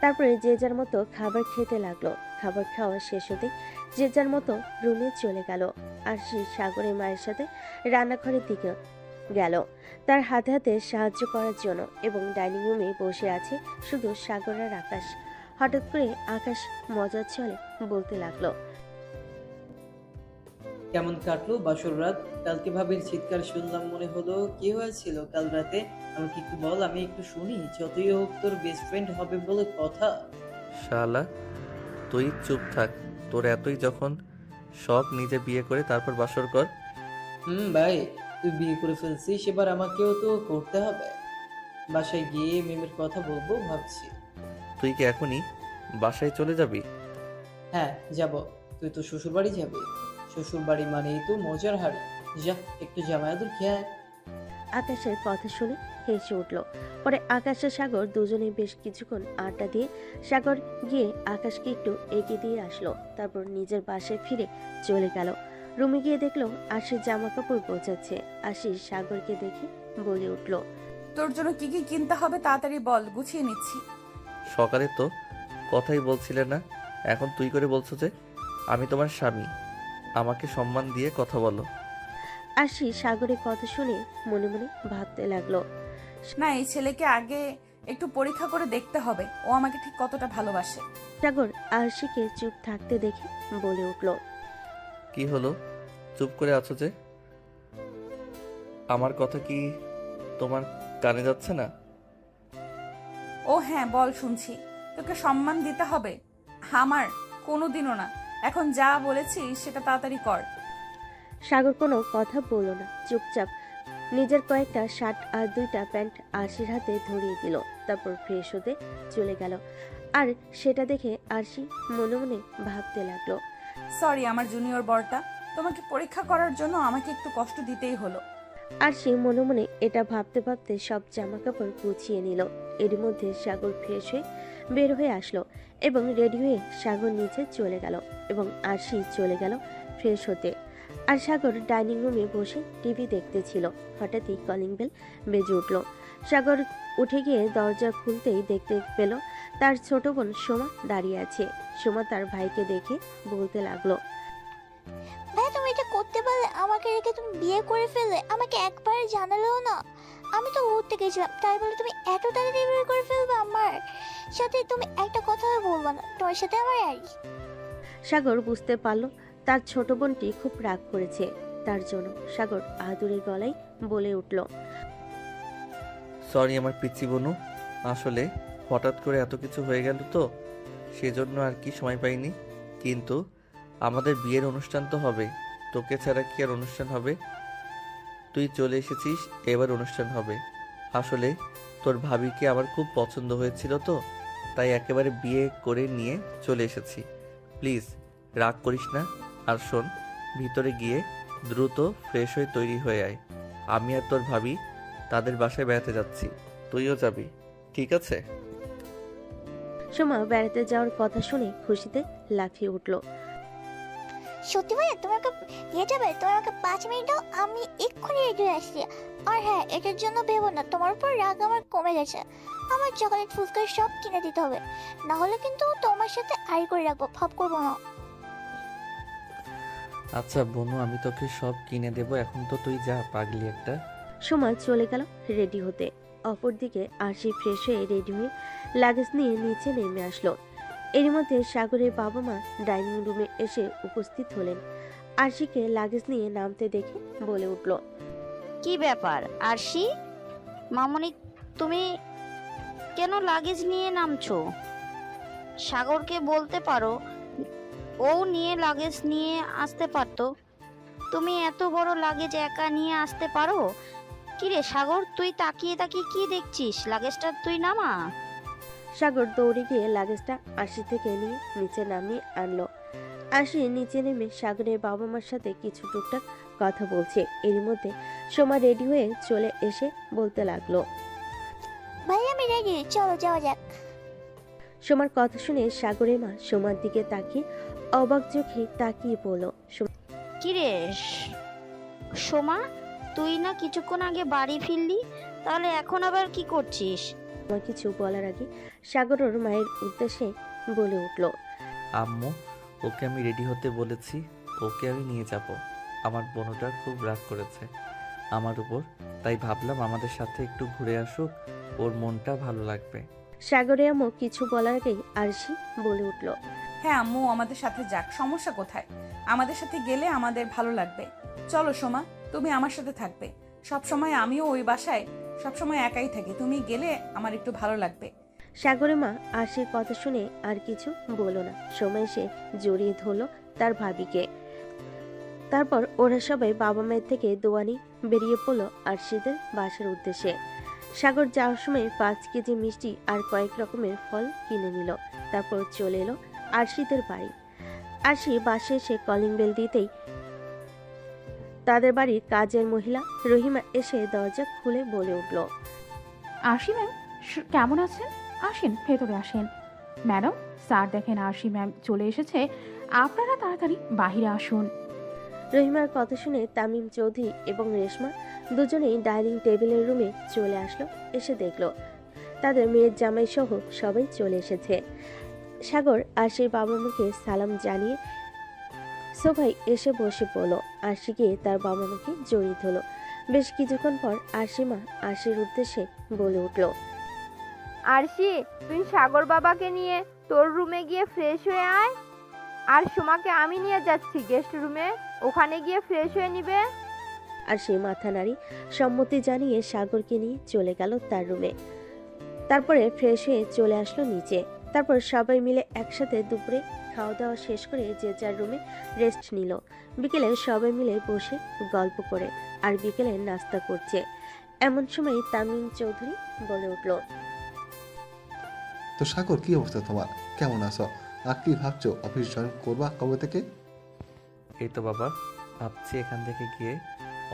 তারপরে যে যার মতো খাবার খেতে লাগলো। খাবার খাওয়া শেষ হতে যে যার মতো রুমে চলে গেল। আরশি সাগরের মায়ের সাথে রান্নাঘরের দিকে গেল তার হাতে হাতে সাহায্য করার জন্য। এবং ডাইনিং রুমে বসে আছে শুধু সাগর আর আকাশ। হঠাৎ করে আকাশ মজার ছলে বলতে লাগলো, কেমন কাটলো বাসর রাত? কালকে ভাবির চিৎকার শুনলাম, মনে হলো কি হয়েছিল কাল রাতে? আমাকে একটু বল, আমি একটু শুনি। যতই হোক তোর বেস্ট ফ্রেন্ড হবে বলে কথা। শালা তুই চুপ থাক, তোর এতই যখন শখ নিজে বিয়ে করে তারপর বাসর কর। ভাই, তুই বিয়ে করে ফেলছিস, এবার আমাকেও তো করতে হবে। বাসায় গিয়ে মিমের কথা বলবো ভাবছি। তুই কি এখনই বাসায় চলে যাবি? হ্যাঁ যাব। তুই তো শ্বশুর বাড়ি যাবি? শ্বশুর বাড়ি মানেই তো মজার হাড়ি। যা একটু জামায়াতুল খেয়ে আয়। আকাশের কথা শুনে হেসে উঠল। পরে আকাশ আর সাগর দুজনেই বেশ কিছুক্ষণ আড্ডা দিয়ে সাগর গিয়ে আকাশকে একটু এগিয়ে দিয়ে আসলো। তারপর নিজের বাসায় ফিরে চলে গেল। রুমে গিয়ে দেখলো আশির জামা কাপড় গোছাচ্ছে। আশি সাগরকে দেখে বলে উঠল, তোর জন্য কি কি কিনতে হবে তাড়াতাড়ি বল, গুছিয়ে নিচ্ছি। সকালে তো কথাই বলছিলে না, এখন তুই করে বলছো যে আমি তোমার স্বামী। আমাকে সম্মান দিয়ে কথা বলো। আশি সাগরের কথা শুনে মনে মনে ভাবতে লাগলো। না, এই ছেলেকে আগে একটু পরীক্ষা করে দেখতে হবে ও আমাকে ঠিক কতটা ভালোবাসে। সাগর আশিকে চুপ থাকতে দেখে বলে উঠল, কি হলো, চুপ করে আছো যে? আমার কথা কি তোমার কানে যাচ্ছে না? ও হ্যাঁ, বল শুনছি। তোকে সম্মান দিতে হবে? আমার কোনোদিনও না। এখন যা বলেছিস সেটা তাড়াতাড়ি কর। সাগর কোনো কথা বলল না, চুপচাপ নিজের কয়েকটা শার্ট আর 2টা প্যান্ট আরশির হাতে ধরিয়ে দিল। তারপর ফ্রেশ হতে চলে গেল। আর সেটা দেখে আরশি মনে মনে ভাবতে লাগলো, সরি আমার জুনিয়র বরটা, তোমাকে পরীক্ষা করার জন্য আমাকে একটু কষ্ট দিতেই হলো। আরশি মনে মনে এটা ভাবতে ভাবতে সব জামা কাপড় গুছিয়ে নিল। এর মধ্যে সাগর ফ্রেশ হয়ে বের হয়ে আসলো এবং রেডি হয়ে সাগর নিচে চলে গেল এবং আরশি চলে গেল ফ্রেশ হতে। আর সাগর ডাইনিং রুমে বসে টিভি দেখতেছিল। হঠাৎই কলিং বেল বেজে উঠল। সাগর উঠে গিয়ে দরজা খুলতেই দেখতে পেল তার ছোট বোন সোমা দাঁড়িয়ে আছে। সোমা তার ভাইকে দেখে বলতে লাগলো, ভাই তুমি এটা করতে পারলে? আমাকে রেখে তুমি বিয়ে করে ফেললে, আমাকে একবার জানালেও না। আমি তো উঠতে গেছিলাম, তাই বলে তুমি এত তাড়াতাড়ি বিয়ে করে ফেলবে আমার সাথে? তুমি একটা কথা বলবো না তোমার সাথে আমার আর? সাগর বুঝতে পারল তার ছোট বোনটি খুব রাগ করেছে তার জন্য। সাগর আদুরে গলায় বলে উঠল, সরি আমার পিচ্চি বনু, আসলে হঠাৎ করে এত কিছু হয়ে গেল তো সেজন্য আর কি সময় পাইনি। কিন্তু আমাদের বিয়ের অনুষ্ঠান তো হবে, তোকে ছাড়া কি আর অনুষ্ঠান হবে? তুই চলে এসেছিস, এবার অনুষ্ঠান হবে। আসলে তোর ভাবিকে আমার খুব পছন্দ হয়েছিল তো, তাই একেবারে বিয়ে করে নিয়ে চলে এসেছি। প্লিজ রাগ করিস না। আর শোন, ভিতরে গিয়ে দ্রুত ফ্রেশ হয়ে তৈরি হয়ে আয়। আমি আর তোর ভাবি তাদের বাসায় বেড়াতে যাচ্ছি, তুইও যাবি, ঠিক আছে? সোমা বেড়াতে যাওয়ার কথা শুনে খুশিতে লাফিয়ে উঠল। সত্যি ভাইয়া তুমি আমাকে দিয়ে যাবে? তুমি আমাকে 5 মিনিট দাও, আমি এক্ষুনি রেডি হয়ে আসছি। আর হ্যাঁ, এটার জন্য ভেবো না, তোমার উপর রাগ আমার কমে গেছে। আমার চকলেট ফুচকা সব কিনে দিতে হবে, না হলে কিন্তু তোমার সাথে আড়ি করে রাখবো, ভাব করবো না। আচ্ছা বনু, আমি তোকে সব কিনে দেবো, এখন তো তুই যা, পাগলি একটা। সোমা চলে গেল রেডি হতে। অপরদিকে আরশি ফ্রেশ হয়ে রেডি হয়ে লাগেজ নিয়ে নিচে নেমে আসলো। এর মধ্যে সাগরের বাবা মা ডাইনিং রুমে এসে উপস্থিত হলেন। আরশিকে লাগেজ নিয়ে নামতে দেখে বলে উঠল, কি ব্যাপার আরশি? মামনি, তুমি কেন লাগেজ নিয়ে নামছো? সাগরকে বলতে পারো, ও নিয়ে লাগেজ নিয়ে আসতে পারতো। তুমি এত বড় লাগেজ একা নিয়ে আসতে পারো? কিরে সাগর, তুই তাকিয়ে তাকিয়ে কি দেখছিস? লাগেজটা তুই নামা। সাগর দৌড়ে গিয়ে লাগেজটা আরশি থেকে নিয়ে নিচে নামিয়ে আনলো। আরশি নিচে নেমে সাগরের বাবা মার সাথে কিছু টুকটাক কথা বলছে। এর মধ্যে সোমা রেডি হয়ে চলে এসে বলতে লাগলো, ভাই আমি রেডি, চলো যাওয়া যাক। সোমার কথা শুনে সাগরের মা সোমার দিকে তাকিয়ে অবাক চোখে তাকিয়ে বলল, কিরে সোমা, তুই না কিছুক্ষণ আগে বাড়ি ফিরলি, তাহলে এখন আবার কি করছিস? আমার কিছু বলার আগে সাগর ওর মায়ের উদ্দেশ্যে বলে উঠল, আম্মু, ওকে আমি রেডি হতে বলেছি, ওকে আমি নিয়ে যাব। আমার বোনটা খুব রাগ করেছে আমার উপর, তাই ভাবলাম আমাদের সাথে একটু ঘুরে আসুক, ওর মনটা ভালো লাগবে। সাগরে আম্মু কিছু বলার আগেই আরশি বলে উঠল, হ্যাঁ আম্মু আমাদের সাথে যাক, সমস্যা কোথায়? আমাদের সাথে গেলে আমাদের ভালো লাগবে। চলো সোমা, তুমি আমার সাথে থাকবে। সবসময় আমিও ওই বাসায় সবসময় একাই থাকি, তুমি গেলে আমার একটু ভালো লাগবে। সাগরের মা আরশির কথা শুনে আর কিছু বলল না। সময় সে জড়িয়ে ধরল তার ভাবিকে। তারপর ওরা সবাই বাবা মায়ের থেকে দোয়ানি বেরিয়ে পড়ল আরশিদের বাসার উদ্দেশ্যে। সাগর যাওয়ার সময় 5 কেজি মিষ্টি আর কয়েক রকমের ফল কিনে নিল। তারপর চলে এলো আরশিদের বাড়ি। আরশি বাসায় এসে কলিং বেল দিতেই তাদের বাড়ির কাজের মহিলা রহিমা এসে দরজা খুলে বলে উঠল, আরশি ম্যাম কেমন আছেন? আসেন, ভেতরে আসেন। ম্যাডাম, স্যার দেখেন আরশি ম্যাম চলে এসেছে, আপনারা তাড়াতাড়ি বাহিরে আসুন। রহিমার কথা শুনে তামিম চৌধুরী এবং রেশমা দুজনেই ডাইনিং টেবিলের রুমে চলে আসলো। এসে দেখলো তাদের মেয়ের জামাই সহ সবাই চলে এসেছে। সাগর আরশির বাবা মাকে সালাম জানিয়ে সোফায় এসে বসে পড়ল। আরশি গিয়ে তার বাবা মাকে জড়িয়ে ধরল। বেশ কিছুক্ষণ পর আরশি মা আরশির উদ্দেশ্যে বলে উঠল, আরশি, তুই সাগর বাবাকে নিয়ে তোর রুমে গিয়ে ফ্রেশ হয়ে আয়। আর সোমাকে আমি নিয়ে যাচ্ছি গেস্ট রুমে, ওখানে গিয়ে ফ্রেশ হয়ে নিবে। আরশি মাথা নাড়ি সম্মতি জানিয়ে সাগরকে নিয়ে চলে গেল তার রুমে। তারপরে ফ্রেশ হয়ে চলে আসলো নিচে। তারপর সবাই মিলে একসাথে দুপুরে খাওয়া দাওয়া শেষ করে যে যার রুমে রেস্ট নিল। বিকেলে সবাই মিলে বসে গল্প করে আর বিকেলে নাস্তা করছে। এমন সময় তামিম চৌধুরী বলে উঠল, তো সাগর, কি অবস্থা তোমার? কেমন আছো? আর কি ভাবছো, অফিস জয়েন করবা কবে থেকে? এই তো বাবা, ভাবছি এখান থেকে গিয়ে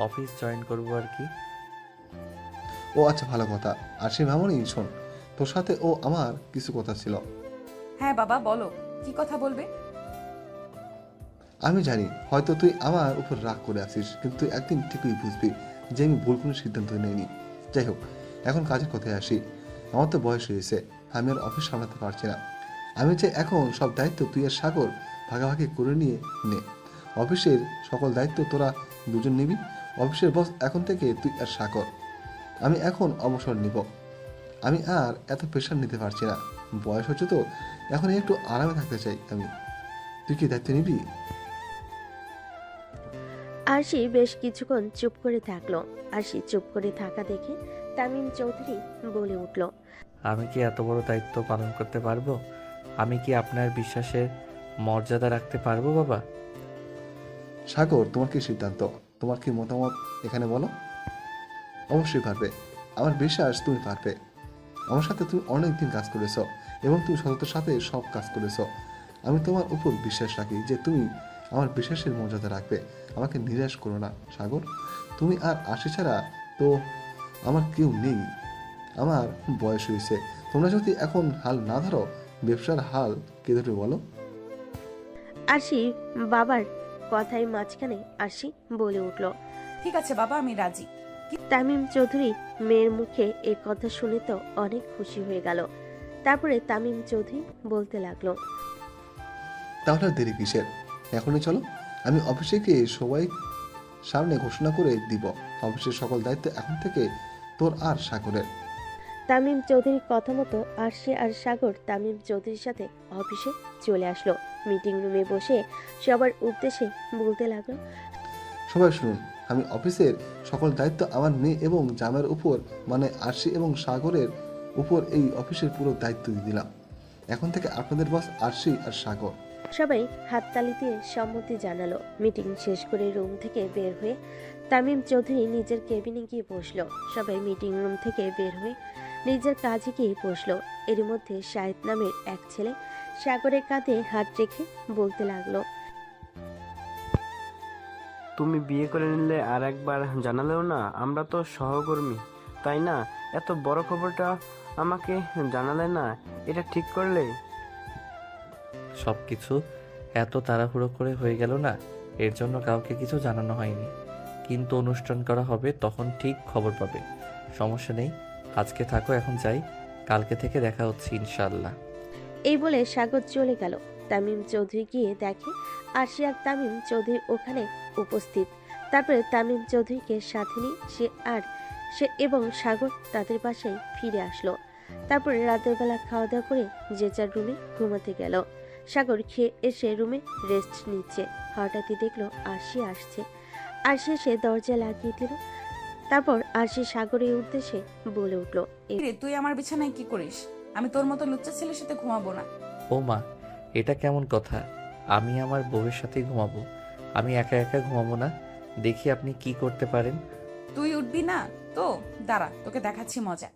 অফিস জয়েন করবো আর কি। ও আচ্ছা, ভালো কথা। আর সে মামনি, শোন, তোর সাথে ও আমার কিছু কথা ছিল। হ্যাঁ বাবা, বলো, কি কথা বলবে? আমি জানি হয়তো তুই আমার উপর রাগ করে আসিস, কিন্তু একদিন ঠিকই বুঝবি যে আমি ভুল কোনো সিদ্ধান্ত নেইনি। যাই হোক, এখন কাজের কথায় আসি। আমার তো বয়স হয়েছে, আমি আর অফিস সামলাতে পারছি না। আমি চাই এখন সব দায়িত্ব তুই আর সাগর ভাগাভাগি করে নিয়ে নে। অফিসের সকল দায়িত্ব তোরা দুজন নিবি। অফিসের বস এখন থেকে তুই আর সাগর। আমি এখন অবসর নিব। আমি আর এত প্রেশার নিতে পারছি না। বয়স হচ্ছে তো, এখন একটু আরামে থাকতে চাই আমি। তুই কি দায়িত্ব নিবি? আরশি বেশ কিছুক্ষণ চুপ করে থাকলো। আরশি চুপ করে থাকা দেখে তামিম চৌধুরী বলে উঠল, আমি কি এত বড় দায়িত্ব পালন করতে পারবো? আমি কি আপনার বিশ্বাসের মর্যাদা রাখতে পারবো বাবা? সাগর, তোমার কি সিদ্ধান্ত? তোমার কি মতামত এখানে বলো। অবশ্যই পারবে, আমার বিশ্বাস তুমি পারবে। আমার সাথে তুমি অনেকদিন কাজ করেছ এবং তুমি সততার সাথে সব কাজ করেছ। আমি তোমার উপর বিশ্বাস রাখি যে তুমি আমার বিশ্বাসের মর্যাদা রাখবে। আমাকে নিরাশ করো না সাগর। তুমি আর আশি ছাড়া তো আমার কেউ নেই। আমার বয়স হয়েছে। তোমরা যদি এখন হাল না ধরো, ব্যবসার হাল কে ধরবে বলো? আরশি বাবার কথায় মাঝখানে আরশি বলে উঠল, ঠিক আছে বাবা, আমি রাজি। তামিম চৌধুরী মেয়ের মুখে এই কথা শুনে তো অনেক খুশি হয়ে গেল। তারপরে তামিম চৌধুরী বলতে লাগলো, তাহলে আর দেরি কিসের? এখনই চলো। আমি অফিসে গিয়ে সবাই সামনে ঘোষণা করে দিব, অফিসের সকল দায়িত্ব এখন থেকে তোর আর সাগরের। তামিম চৌধুরীর কথা মতো আরশি আর সাগর তামিম চৌধুরীর সাথে অফিসে চলে আসলো। মিটিং রুমে বসে সবার উদ্দেশ্যে বলতে লাগলো, সবাই শুনুন, আমি অফিসের সকল দায়িত্ব আমার মেয়ে এবং জামের উপর, মানে আরশি এবং সাগরের উপর এই অফিসের পুরো দায়িত্ব দিয়ে দিলাম। এখন থেকে আপনাদের বস আরশি আর সাগর। সবাই হাততালি দিয়ে সম্মতি জানালো। মিটিং শেষ করে রুম থেকে বের হয়ে তামিম চৌধুরী নিজের কেবিনে গিয়ে বসলো। সবাই মিটিং রুম থেকে বের হয়ে নিজের কাজে গিয়ে বসলো। এর মধ্যে শাহিদ নামের এক ছেলে সাগরের কাঁধে হাত রেখে বলতে লাগলো, তুমি বিয়ে করে নিলে আর একবার জানালেও না? আমরা তো সহকর্মী, তাই না? এত বড় খবরটা আমাকে জানালে না, এটা ঠিক করলে? সব কিছু এত তাড়াহুড়ো করে হয়ে গেল না, এর জন্য কাউকে কিছু জানানো হয়নি। কিন্তু অনুষ্ঠান করা হবে, তখন ঠিক খবর পাবে। সমস্যা নেই, আজকে থাকো, এখন যাই, কালকে থেকে দেখা হচ্ছে ইনশাল্লাহ। এই বলে সাগর চলে গেল। তামিম চৌধুরী গিয়ে দেখে আরশি আর তামিম চৌধুরী ওখানে উপস্থিত। তারপরে তামিম চৌধুরীকে সাথে নিয়ে সে এবং সাগর তাদের বাসায় ফিরে আসলো। তারপরে রাতের বেলা খাওয়া দাওয়া করে যে যার রুমে ঘুমাতে গেল। সাগর খেয়ে এসে রুমে রেস্ট নিচ্ছে। হঠাৎই দেখলো আরশি আসছে। আরশি এসে দরজা লাগিয়ে দিল। তারপর আরশি সাগরের উদ্দেশ্যে বলে উঠল, রে, তুই আমার বিছানায় কি করিস? আমি তোর মতো লুচ্চা ছেলের সাথে ঘুমাবো না। ও মা, এটা কেমন কথা? আমি আমার বউয়ের সাথেই ঘুমাবো, আমি একা একা ঘুমাবো না। দেখি আপনি কি করতে পারেন। তুই উঠবি না তো? দাঁড়া, তোকে দেখাচ্ছি মজা।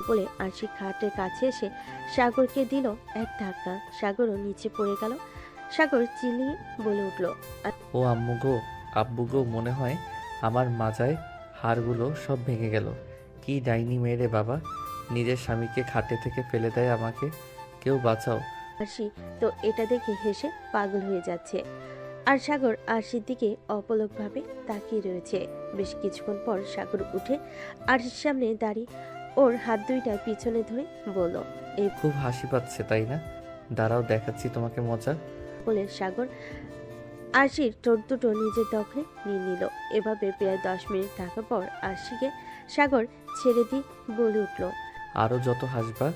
বলে আরশি খাটের কাছে এসে সাগরকে দিল এক ধাক্কা। সাগরও নিচে পড়ে গেল। সাগর চিল্লিয়ে বলে উঠল, ও আম্মু গো, আব্বুকেও মনে হয় আমার মাজায় হাড়গুলো সব ভেঙে গেল। কি ডাইনি মেয়ে রে বাবা, নিজের স্বামীকে খাটে থেকে ফেলে দেয় আমাকে। কেউ বাঁচাও। আরশি তো এটা দেখে হেসে পাগল হয়ে যাচ্ছে। আর সাগর আরশির দিকে অপলকভাবে তাকিয়ে রয়েছে। বেশ কিছুক্ষণ পর সাগর উঠে আরশির সামনে দাঁড়িয়ে ওর হাত দুইটা পিছনে ধরে বলল, এই খুব হাসি পাচ্ছে তাই না? দাঁড়াও দেখাচ্ছি তোমাকে মজা। বলে সাগর আরশির ঠোঁট দুটো নিজের দখলে নিয়ে নিল। এভাবে প্রায় 10 মিনিট থাকার পর আরশিকে সাগর ছেড়ে দিয়ে বলে উঠল, আরও যত হাসবা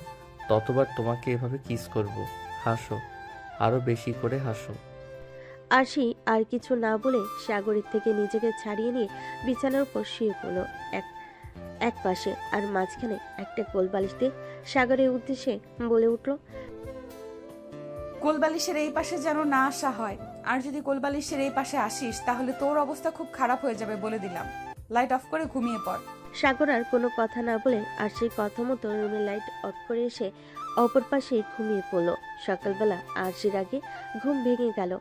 ততবার তোমাকে এভাবে কিস করব। হাসো, আরও বেশি করে হাসো। আরশি আর কিছু না বলে সাগরের থেকে নিজেকে ছাড়িয়ে নিয়ে বিছানার উপর শুয়ে পড়ল এক পাশে, আর মাঝখানে একটা কোলবালিশ দিয়ে সাগরের উদ্দেশ্যে বলে উঠল, কোলবালিশের এই পাশে যেন না আসা হয়, আর যদি কোলবালিশের এই পাশে আসিস তাহলে তোর অবস্থা খুব খারাপ হয়ে যাবে বলে দিলাম। লাইট অফ করে ঘুমিয়ে পড়। সাগর আর কোনো কথা না বলে আরশির কথা মতো রুমের লাইট অফ করে এসে অপর পাশে ঘুমিয়ে পড়ল। সকালবেলা আরশির আগে ঘুম ভেঙে গেল।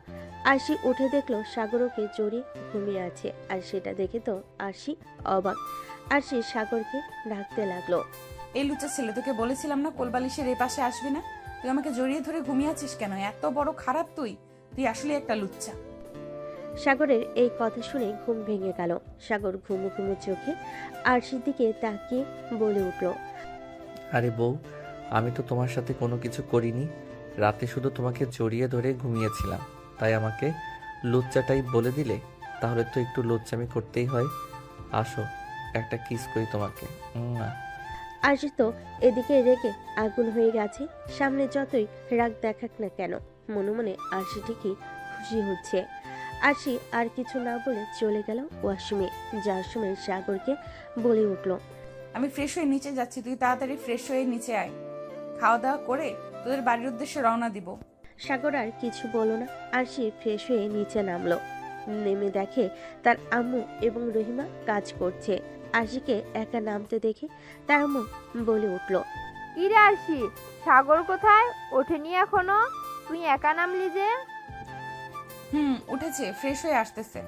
আরশি উঠে দেখলো সাগর ওকে জড়িয়ে ঘুমিয়ে আছে, আর সেটা দেখে তো আরশি অবাক। আরশি সাগরকে ডাকতে লাগলো, এই লুচা ছেলে, তোকে বলেছিলাম না কোলবালিশের এই পাশে আসবি না? তুই আমাকে জড়িয়ে ধরে ঘুমিয়ে আছিস কেন? এত বড় খারাপ তুই আসলে একটা লুচ্চা। সাগরের এই কথা শুনে ঘুম ভেঙে গেল। সাগর ঘুমু ঘুমু চোখে আরশির দিকে তাকিয়ে বলে উঠল, আরে বউ, আমি তো তোমার সাথে কোনো কিছু করিনি। রাতে শুধু তোমাকে জড়িয়ে ধরে ঘুমিয়েছিলাম, তাই আমাকে লুচ্চাটাই বলে দিলে? তাহলে তো একটু লুচ্চামি করতেই হয়। আসো, একটা কিস করি তোমাকে। আরশি তো এদিকে রেগে আগুন হয়ে গেছে। সামনে যতই রাগ দেখাক না কেন, মনে মনে আরশি ঠিকই খুশি হচ্ছে। আরশি আর কিছু না বলে চলে গেল ওয়াশরুমে। যাওয়ার সময় সাগরকে বলে উঠল, আমি ফ্রেশ হয়ে নিচে যাচ্ছি, তুই তাড়াতাড়ি ফ্রেশ হয়ে নিচে আয়। খাওয়া দাওয়া করে তোদের বাড়ির উদ্দেশ্যে রওনা দিব। সাগর আর কিছু বলল না। আরশি ফ্রেশ হয়ে নিচে নামলো। নেমে দেখে তার আম্মু এবং রহিমা কাজ করছে। আরশিকে একা নামতে দেখে তার আম্মু বলে উঠল, কিরে আরশি, সাগর কোথায়? ওঠেনি এখনো? তুই একা নামলি যে? উঠেছে, ফ্রেশ হয়ে আসতেছে।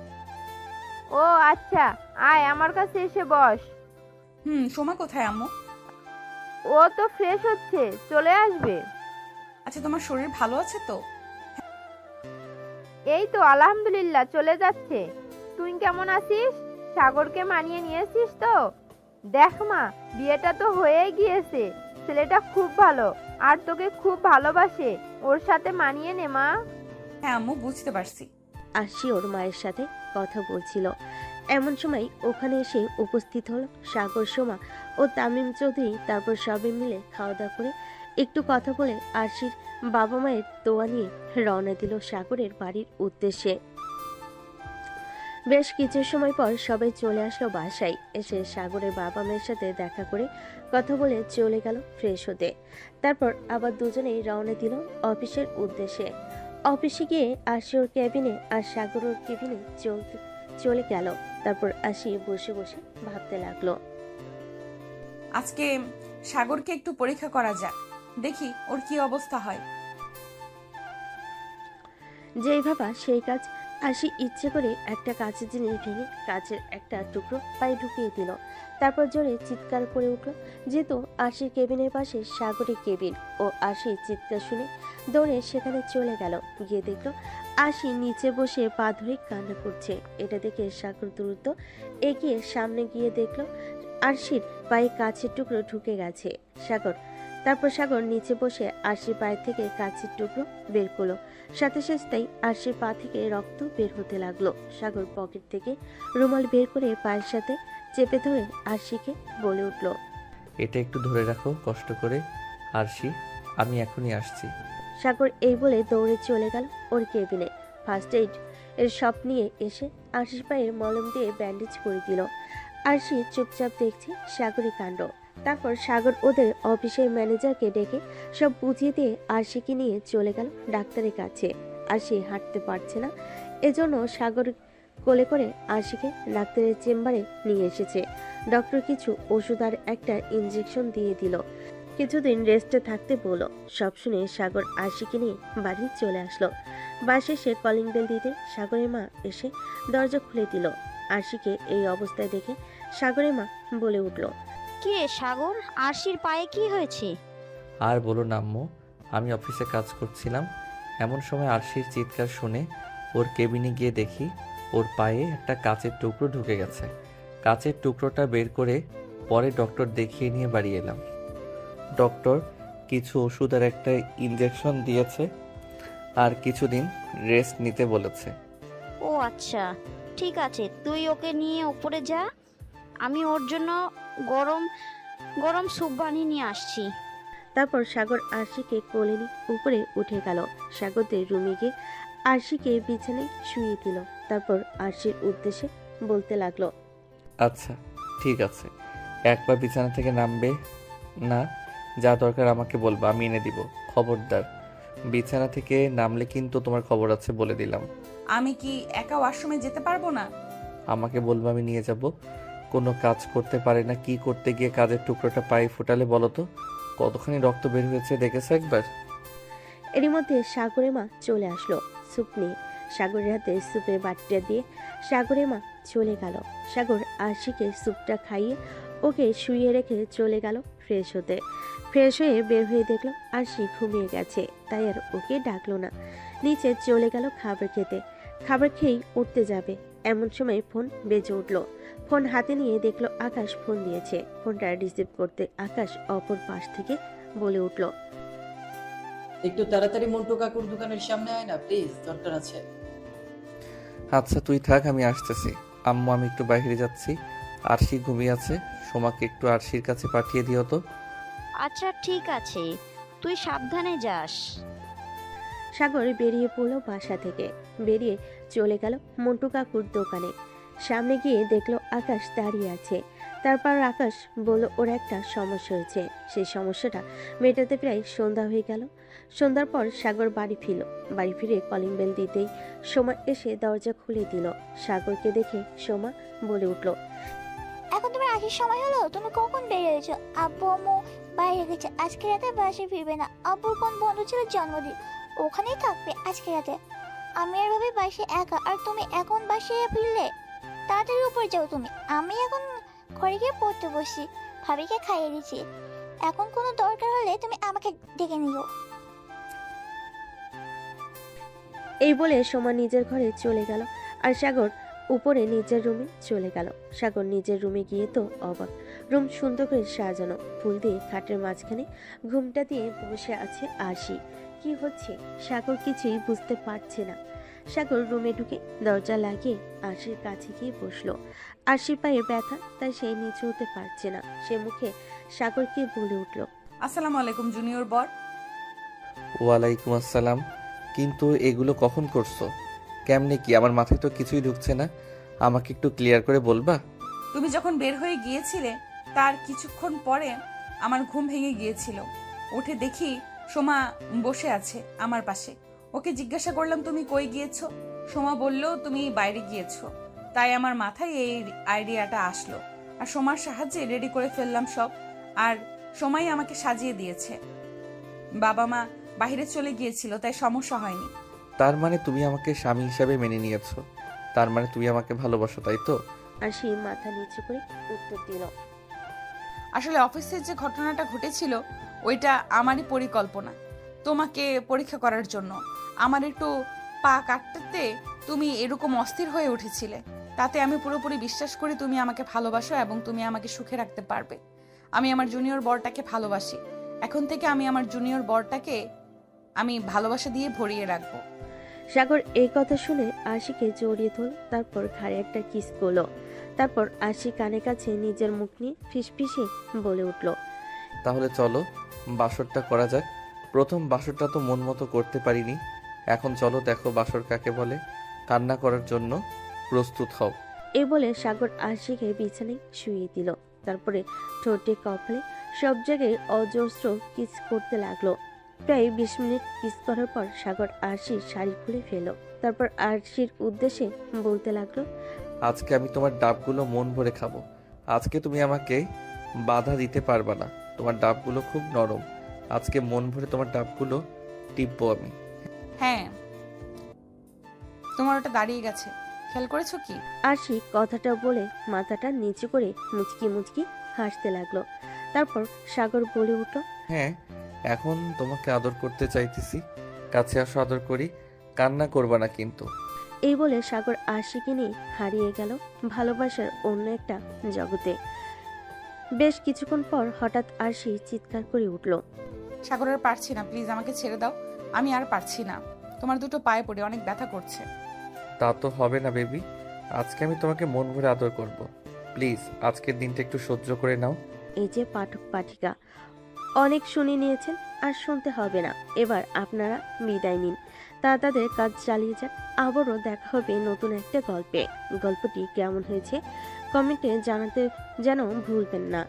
ও আচ্ছা, আয় আমার কাছে এসে বস। সোমা কোথায় আম্মু? ও তো ফ্রেশ হচ্ছে, চলে আসবে। আচ্ছা, তোমার শরীর ভালো আছে তো? এই তো আলহামদুলিল্লাহ চলে যাচ্ছে। তুই কেমন আছিস? সাগরকে মানিয়ে নিয়েছিস তো? দেখ মা, বিয়েটা তো হয়ে গিয়েছে। ছেলেটা খুব ভালো আর তোকে খুব ভালোবাসে। ওর সাথে মানিয়ে নে মা। হ্যাঁ আম্মু, বুঝতে পারছি। আরশি ওর মায়ের সাথে কথা বলছিল। এমন সময় ওখানে এসে উপস্থিত হলো সাগর, সোমা ও তামিম চৌধুরী। তারপর সবাই মিলে খাওয়া দাওয়া করে একটু কথা বলে আরশির বাবা মায়ের দোয়া নিয়ে রওনা দিল সাগরের বাড়ির উদ্দেশ্যে। বেশ কিছু সময় পর সবাই চলে আসলো বাসায়। এসে সাগরের বাবা মায়ের সাথে দেখা করে কথা বলে চলে গেল ফ্রেশ হতে। তারপর আবার দুজনেই রওনা দিল অফিসের উদ্দেশ্যে। অফিসে গিয়ে আরশি ওর কেবিনে আর সাগর ওর কেবিনে চলে গেল। তারপর আরশি বসে বসে ভাবতে লাগলো, আজকে সাগরকে একটু পরীক্ষা করা যাক, দেখি ওর কি অবস্থা হয়। যেই ভাবা সেই কাজ। আরশি ইচ্ছে করে একটা কাঁচের জিনিস ভেঙে কাঁচের একটা টুকরো পায়ে ঢুকিয়ে দিল। তারপর জোরে চিৎকার করে উঠল। যেহেতু আরশির কেবিনের পাশে সাগরের কেবিন, ও আরশির চিৎকার শুনে দৌড়ে সেখানে চলে গেল। গিয়ে দেখলো আরশি নিচে বসে পা ধরে কান্না করছে। এটা দেখে সাগর দ্রুত এগিয়ে সামনে গিয়ে দেখলো আরশির পায়ে কাঁচের টুকরো ঢুকে গেছে। তারপর সাগর নিচে বসে আরশির পায়ের থেকে কাঁচের টুকরো বের করলো। সাথে সাথেই আরশির পা থেকে রক্ত বের হতে লাগলো। সাগর পকেট থেকে রুমাল বের করে পায়ের সাথে চেপে ধরে আরশিকে বলে উঠল, এটা একটু ধরে রাখো কষ্ট করে। আরশি, আমি এখনই আসছি। সাগর এই বলে দৌড়ে চলে গেল ওর কেবিনে। ফার্স্ট এইড এর সব নিয়ে এসে আরশির পায়ে মলম দিয়ে ব্যান্ডেজ করে দিল। আরশি চুপচাপ দেখছে সাগরের কাণ্ড। তারপর সাগর ওদের অফিসের ম্যানেজারকে ডেকে সব বুঝিয়ে দিয়ে আরশিকে নিয়ে চলে গেল ডাক্তারের কাছে। আরশি হাঁটতে পারছে না, এজন্য সাগর কোলে করে আরশিকে ডাক্তারের চেম্বারে নিয়ে এসেছে। ডক্টর কিছু ওষুধ আর একটা ইনজেকশন দিয়ে দিল। কিছুদিন রেস্টে থাকতে বলল। সব শুনে সাগর আরশিকে নিয়ে বাড়ি চলে আসলো। বাসে সে কলিং বেল দিতে সাগরের মা এসে দরজা খুলে দিল। আরশিকে এই অবস্থায় দেখে সাগরের মা বলে উঠল, কি রে সাগর, আরশির পায়ে কি হয়েছে? আর বলো না আম্মু, আমি অফিসে কাজ করছিলাম, এমন সময় আরশির চিৎকার শুনে ওর কেবিনে গিয়ে দেখি ওর পায়ে একটা কাচের টুকরো ঢুকে গেছে। কাচের টুকরোটা বের করে পরে ডক্টর দেখিয়ে নিয়ে বাড়ি এলাম। ডক্টর কিছু ওষুধ আর একটা ইঞ্জেকশন দিয়েছে আর কিছুদিন রেস্ট নিতে বলেছে। ও আচ্ছা, ঠিক আছে, তুই ওকে নিয়ে উপরে যা, আমি ওর জন্য গরম গরম স্যুপ বানিয়ে নিয়ে আসছি। তারপর সাগর আরশিকে কোলে নিয়ে উপরে উঠে গেল। সাগরদের রুমে গিয়ে আরশিকে বিছানায় শুইয়ে দিল। তারপর আরশির উদ্দেশ্যে বলতে লাগলো, আচ্ছা ঠিক আছে, একবার বিছানা থেকে নামবে না, যা দরকার আমাকে বলবা, আমি এনে দিব। খবরদার বিছানা থেকে নামলে কিন্তু তোমার খবর আছে, বলে দিলাম। আমি কি একা ওয়াশরুমে যেতে পারবো না? আমাকে বলবা, আমি নিয়ে যাব। কোনো কাজ করতে পারে না, কি করতে গিয়ে কাজের টুকরোটা পায়ে ফুটালে বলো তো, কতখানি রক্ত বের হয়েছে দেখেছো একবার? এরই মধ্যে সাগরের মা চলে আসলো স্যুপ নিয়ে। সাগরের হাতে স্যুপের বাটিটা দিয়ে সাগরের মা চলে গেল। সাগর আরশিকে স্যুপটা খাইয়ে ওকে শুইয়ে রেখে চলে গেল ফ্রেশ হতে। ফ্রেশ হয়ে বের হয়ে দেখলো আরশি ঘুমিয়ে গেছে, তাই আর ওকে ডাকলো না। নিচে চলে গেল খাবার খেতে। খাবার খেয়েই উঠতে যাবে, এমন সময় ফোন বেজে উঠলো। ফোন হাতে নিয়ে দেখলো আকাশ ফোন দিয়েছে। ফোনটা রিসিভ করতে আকাশ অপর পাশ থেকে বলে উঠল, একটু তাড়াতাড়ি মন্টু কাকুর দোকানের সামনে আয় না প্লিজ, দরকার আছে। আচ্ছা তুই থাক, আমি আসতেছি। আম্মু আমি একটু বাইরে যাচ্ছি, আরশি ঘুমিয়ে আছে, সোমাকে একটু আরশির কাছে পাঠিয়ে দিও তো। আচ্ছা ঠিক আছে, তুই সাবধানে যাস। সাগর বেরিয়ে পড়লো বাসা থেকে। বেরিয়ে চলে গেল মন্টু কাকুর দোকানে। সামনে গিয়ে দেখলো আকাশ দাঁড়িয়ে আছে। তারপর আকাশ বলল ওর একটা সমস্যা হয়েছে, সেই সমস্যাটা মেটাতে প্রায় সন্ধ্যা হয়ে গেল। সন্ধ্যার পর সাগর বাড়ি ফিরল। বাড়ি ফিরে কলিং বেল দিতেই সোমা এসে দরজা খুলে দিল। সাগরকে দেখে সোমা বলে উঠল, এখন তোমার আসার সময় হলো, তুমি কখন বেরিয়েছো? আব্বু আম্মু বাইরে গেছে, আজকে রাতে বাসায় ফিরবে না। আব্বুর কোন বন্ধু ছিল জন্মদিন, ওখানেই থাকবে আজকে রাতে। আমি আর ভাবি বাসায় একা, আর তুমি এখন বাসায় ফিরলে? তাড়াতাড়ি উপরে যাও তুমি। আমি এখন ঘরে গিয়ে পড়তে বসি, ভাবিকে খাইয়ে দিচ্ছি। এখন কোনো দরকার হলে তুমি আমাকে ডেকে নিও। এই বলে সোমা নিজের ঘরে চলে গেল আর সাগর উপরে নিজের রুমে চলে গেল। সাগর নিজের রুমে গিয়ে তো অবাক, রুম সুন্দর করে সাজানো, ফুল দিয়ে খাটের মাঝখানে ঘুমটা দিয়ে বসে আছে আরশি। কি হচ্ছে সাগর কিছুই বুঝতে পারছে না। সাগর রুমে ঢুকে দরজা লাগিয়ে আরশির কাছে গিয়ে বসলো। আরশির পায়ে ব্যথা, তাই সে নিচে হতে পারছে না। সে মুখে সাগরকে বলে উঠল, আসসালামু আলাইকুম জুনিয়র বর। ওয়ালাইকুম আসসালাম। কিন্তু এগুলো কখন করছো? কেমনে কি? আমার মাথায় তো কিছুই ঢুকছে না, আমাকে একটু ক্লিয়ার করে বলবা? তুমি যখন বের হয়ে গিয়েছিলে তার কিছুক্ষণ পরে আমার ঘুম ভেঙে গিয়েছিল। উঠে দেখি সোমা বসে আছে আমার পাশে। ওকে জিজ্ঞাসা করলাম তুমি কই গিয়েছো? সোমা বলল তুমি বাইরে গিয়েছো। তাই আমার মাথায় এই আইডিয়াটা আসলো, আর সোমার সাহায্যে রেডি করে ফেললাম সব। আর সোমাই আমাকে সাজিয়ে দিয়েছে। বাবা মা বাইরে চলে গিয়েছিল, তাই সমস্যা হয়নি। তার মানে তুমি আমাকে স্বামী হিসাবে মেনে নিয়েছো, তার মানে তুমি আমাকে ভালোবাসো, তাই তো? আরশি মাথা নিচু করে উত্তর দিল, আসলে অফিসের যে ঘটনাটা ঘটেছিল ওইটা আমারই পরিকল্পনা, তোমাকে পরীক্ষা করার জন্য। আমার একটু পা কাটতে তুমি এরকম অস্থির হয়ে উঠেছিলে, তাতে আমি পুরোপুরি বিশ্বাস করি তুমি আমাকে ভালোবাসো এবং তুমি আমাকে সুখে রাখতে পারবে। আমি আমার জুনিয়র বরটাকে ভালোবাসি। এখন থেকে আমি আমার জুনিয়র বরটাকে আমি ভালোবাসা দিয়ে ভরিয়ে রাখবো। সাগর এই কথা শুনে আরশিকে জড়িয়ে ধরল, তারপর ঘাড়ে একটা কিস করলো। তারপর আরশি কানে কাছে নিজের মুখ নিয়ে ফিসফিসে বলে উঠল, তাহলে চলো বাসরটা করা যাক। প্রথম বাসরটা তো মন মতো করতে পারিনি, এখন চলো দেখো বাসর কাকে বলে। কান্না করার জন্য প্রস্তুত হও। এই বলে সাগর আরশিকে বিছানায় শুইয়ে দিল। তারপরে ঠোঁটে কপালে সব জায়গায় অজস্র কিস করতে লাগলো। প্রায় 20 মিনিট কিস করার পর সাগর আরশির শাড়ি খুলে ফেলল। তারপর আরশির উদ্দেশ্যে বলতে লাগলো, আজকে আমি তোমার ডাবগুলো মন ভরে খাবো। আজকে তুমি আমাকে বাধা দিতে পারবা না, তোমার ডাবগুলো খুব নরম। আজকে মন ভরে তোমার ডাবগুলো টিপবো আমি। হ্যাঁ, ওটা দাঁড়িয়ে গেছে, খেয়াল করেছো কি? আরশি কথাটা বলে মাথাটা নিচু করে মুচকি মুচকি হাসতে লাগলো। তারপর সাগর বলে উঠল, হ্যাঁ, এখন তোমাকে আদর করতে চাইতেছি। কাছে আসো, আদর করি। কান্না করবা না কিন্তু। এই বলে সাগর আরশিকে নিয়ে হারিয়ে গেল ভালোবাসার অন্য একটা জগতে। বেশ কিছুক্ষণ পর হঠাৎ আরশি চিৎকার করে উঠল। সাগর আর পারছি না, প্লিজ আমাকে ছেড়ে দাও। আমি আর পারছি না, তোমার দুটো পায়ে পড়ে অনেক ব্যথা করছে। তা তো হবে না বেবি, আজকে আমি তোমাকে মন ভরে আদর করব। প্লিজ আজকের দিনটা একটু সহ্য করে নাও। এই যে পাঠক পাঠিকা, অনেক শুনে নিয়েছেন, আর শুনতে হবে না। এবার আপনারা বিদায় নিন, তারা তাদের কাজ চালিয়ে যান। আবারও দেখা হবে নতুন একটা গল্পে। গল্পটি কেমন হয়েছে কমেন্টে জানাতে যেন ভুলবেন না।